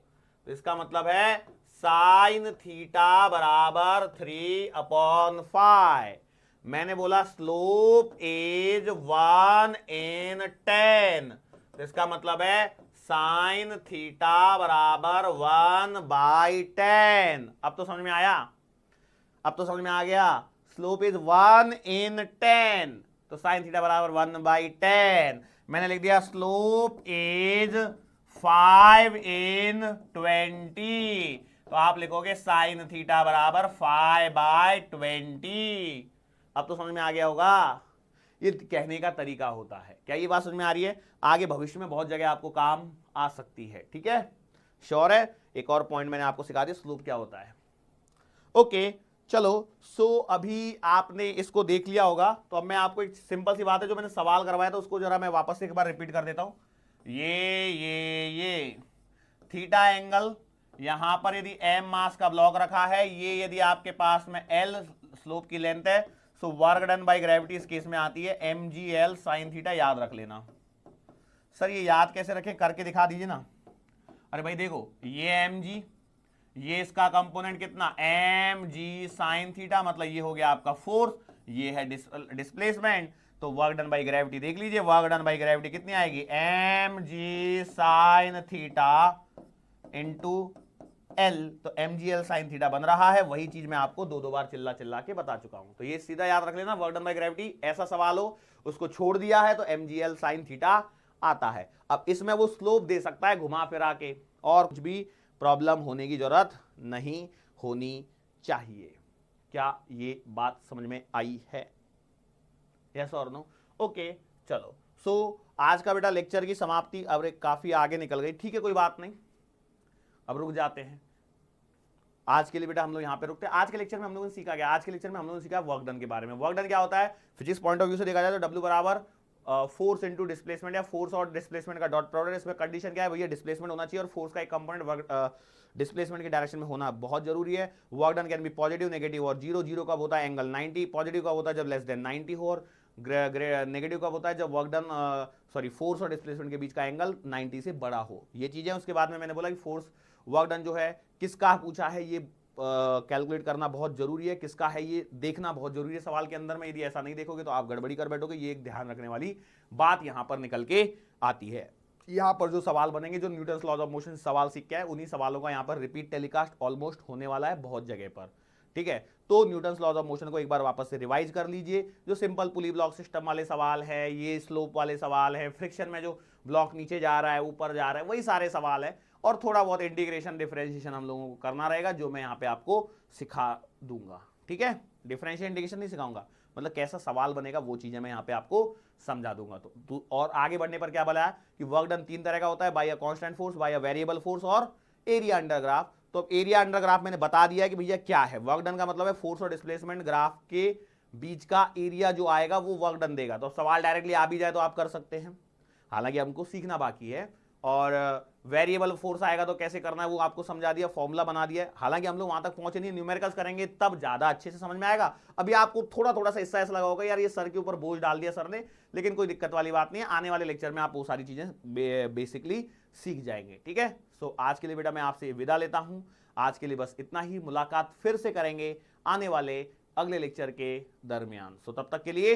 तो इसका मतलब है साइन थीटा बराबर 3 अपॉन 5। मैंने बोला स्लोप इज 1 इन 10, तो इसका मतलब है साइन थीटा बराबर 1 बाई 10। अब तो समझ में आया, अब तो समझ में आ गया, स्लोप इज 1 इन 10, तो साइन थीटा बराबर 1 बाई 10। मैंने लिख दिया स्लोप इज 5 इन 20, तो आप लिखोगे साइन थीटा बराबर 5 बाई 20। अब तो समझ में आ गया होगा, ये कहने का तरीका होता है। क्या ये बात समझ में आ रही है, आगे भविष्य में बहुत जगह आपको काम आ सकती है, ठीक है, श्योर है। एक और पॉइंट मैंने आपको सिखा दिया, स्लोप क्या होता है। ओके चलो, सो अभी आपने इसको देख लिया होगा, तो अब मैं आपको एक सिंपल सी बात है जो मैंने सवाल करवाया था उसको जरा मैं वापस से एक बार रिपीट कर देता हूं। ये थीटा एंगल, यहां पर यदि m मास का ब्लॉक रखा है, ये यदि आपके पास में l स्लोप की लेंथ है, so work done by gravity इस केस में आती है mgl साइन थीटा, याद रख लेना। सर ये याद कैसे रखें, करके दिखा दीजिए ना। अरे भाई देखो, ये mg, ये इसका कंपोनेंट कितना mg साइन थीटा, मतलब ये हो गया आपका फोर्स, ये है डिस्प्लेसमेंट, तो वर्क डन बाय ग्रेविटी देख लीजिए, वर्क डन बाय ग्रेविटी कितनी आएगी, mg sine theta into L, तो mgl साइन थीटा बन रहा है। वही चीज मैं आपको दो दो बार चिल्ला चिल्ला के बता चुका हूं, तो ये सीधा याद रख लेना, वर्क डन बाय ग्रेविटी, ऐसा सवाल हो उसको छोड़ दिया है तो mgl साइन थीटा आता है। अब इसमें वो स्लोप दे सकता है घुमा फिरा के, और कुछ भी प्रॉब्लम होने की जरूरत नहीं होनी चाहिए। क्या ये बात समझ में आई है, यस और नो? ओके चलो, सो आज का बेटा लेक्चर की समाप्ति अब काफी आगे निकल गई, ठीक है, कोई बात नहीं, अब रुक जाते हैं। आज के लिए बेटा हम लोग यहाँ पे रुकते हैं। आज के लेक्चर में हम लोगों ने सीखा गया, आज के लेक्चर में हम लोगों ने सीखा वर्क डन के बारे में। वर्क डन क्या होता है, फिजिक्स पॉइंट ऑफ व्यू से देखा जाए तो W बराबर फोर्स इंटू डिस्प्लेसमेंट, या फोर्स और डिस्प्लेसमेंट का डॉट प्रोडक्ट। इसमें कंडीशन क्या है भैया, डिस्प्लेसमेंट होना चाहिए और फोर्स का एक कंपोनेंट डिस्प्लेसमेंट के डायरेक्शन में होना बहुत जरूरी है। Work done can be positive, negative और जीरो। जीरो कब होता है, एंगल 90। पॉजिटिव कब होता है, जब लेस देन 90 हो, और नेगेटिव कब होता है, जब वर्क डन फोर्स और डिस्प्लेसमेंट के बीच का एंगल 90 से बड़ा हो। ये चीजें, उसके बाद में मैंने बोला कि फोर्स वर्क डन जो है किसका पूछा है, ये कैलकुलेट करना बहुत जरूरी है, किसका है ये देखना बहुत जरूरी है सवाल के अंदर में। यदि ऐसा नहीं देखोगे तो आप गड़बड़ी कर बैठोगे, ये एक ध्यान रखने वाली बात यहां पर निकल के आती है। यहां पर जो सवाल बनेंगे, जो न्यूटन्स लॉज ऑफ मोशन सवाल सीख के आए, उन्हीं सवालों का यहां पर रिपीट टेलीकास्ट ऑलमोस्ट होने वाला है बहुत जगह पर, ठीक है। तो न्यूटन्स लॉज ऑफ मोशन को एक बार वापस से रिवाइज कर लीजिए। जो सिंपल पुली ब्लॉक सिस्टम वाले सवाल है, ये स्लोप वाले सवाल है, फ्रिक्शन में जो ब्लॉक नीचे जा रहा है ऊपर जा रहा है, वही सारे सवाल है, और थोड़ा बहुत इंटीग्रेशन डिफरेंशिएशन हम लोगों को करना रहेगा, जो मैं यहाँ पे आपको सिखा दूंगा, ठीक है। डिफरेंशिएशन इंटीग्रेशन नहीं सिखाऊंगा, मतलब कैसा सवाल बनेगा वो चीजें मैं यहाँ पे आपको समझा दूंगा। तो और आगे बढ़ने पर क्या बोला है कि वर्क डन 3 तरह का होता है, by a constant force, by a variable force और एरिया अंडर ग्राफ। तो एरिया अंडर ग्राफ मैंने बता दिया है कि भैया क्या है। वर्क डन का मतलब है फोर्स और डिस्प्लेसमेंट ग्राफ के बीच का एरिया जो आएगा वो वर्क डन देगा। तो सवाल डायरेक्टली आ भी जाए तो आप कर सकते हैं, हालांकि हमको सीखना बाकी है। और वेरिएबल फोर्स आएगा तो कैसे करना है वो आपको समझा दिया, फॉर्मूला बना दिया है। हालांकि हम लोग वहां तक पहुंचे नहीं, न्यूमेरिकल्स करेंगे तब ज्यादा अच्छे से समझ में आएगा। अभी आपको थोड़ा थोड़ा सा ऐसा लगा होगा यार ये सर के ऊपर बोझ डाल दिया सर ने, लेकिन कोई दिक्कत वाली बात नहीं है, आने वाले लेक्चर में आप वो सारी चीजें बेसिकली सीख जाएंगे। ठीक है, सो आज के लिए बेटा मैं आपसे विदा लेता हूं। आज के लिए बस इतना ही, मुलाकात फिर से करेंगे आने वाले अगले लेक्चर के दरमियान। सो तब तक के लिए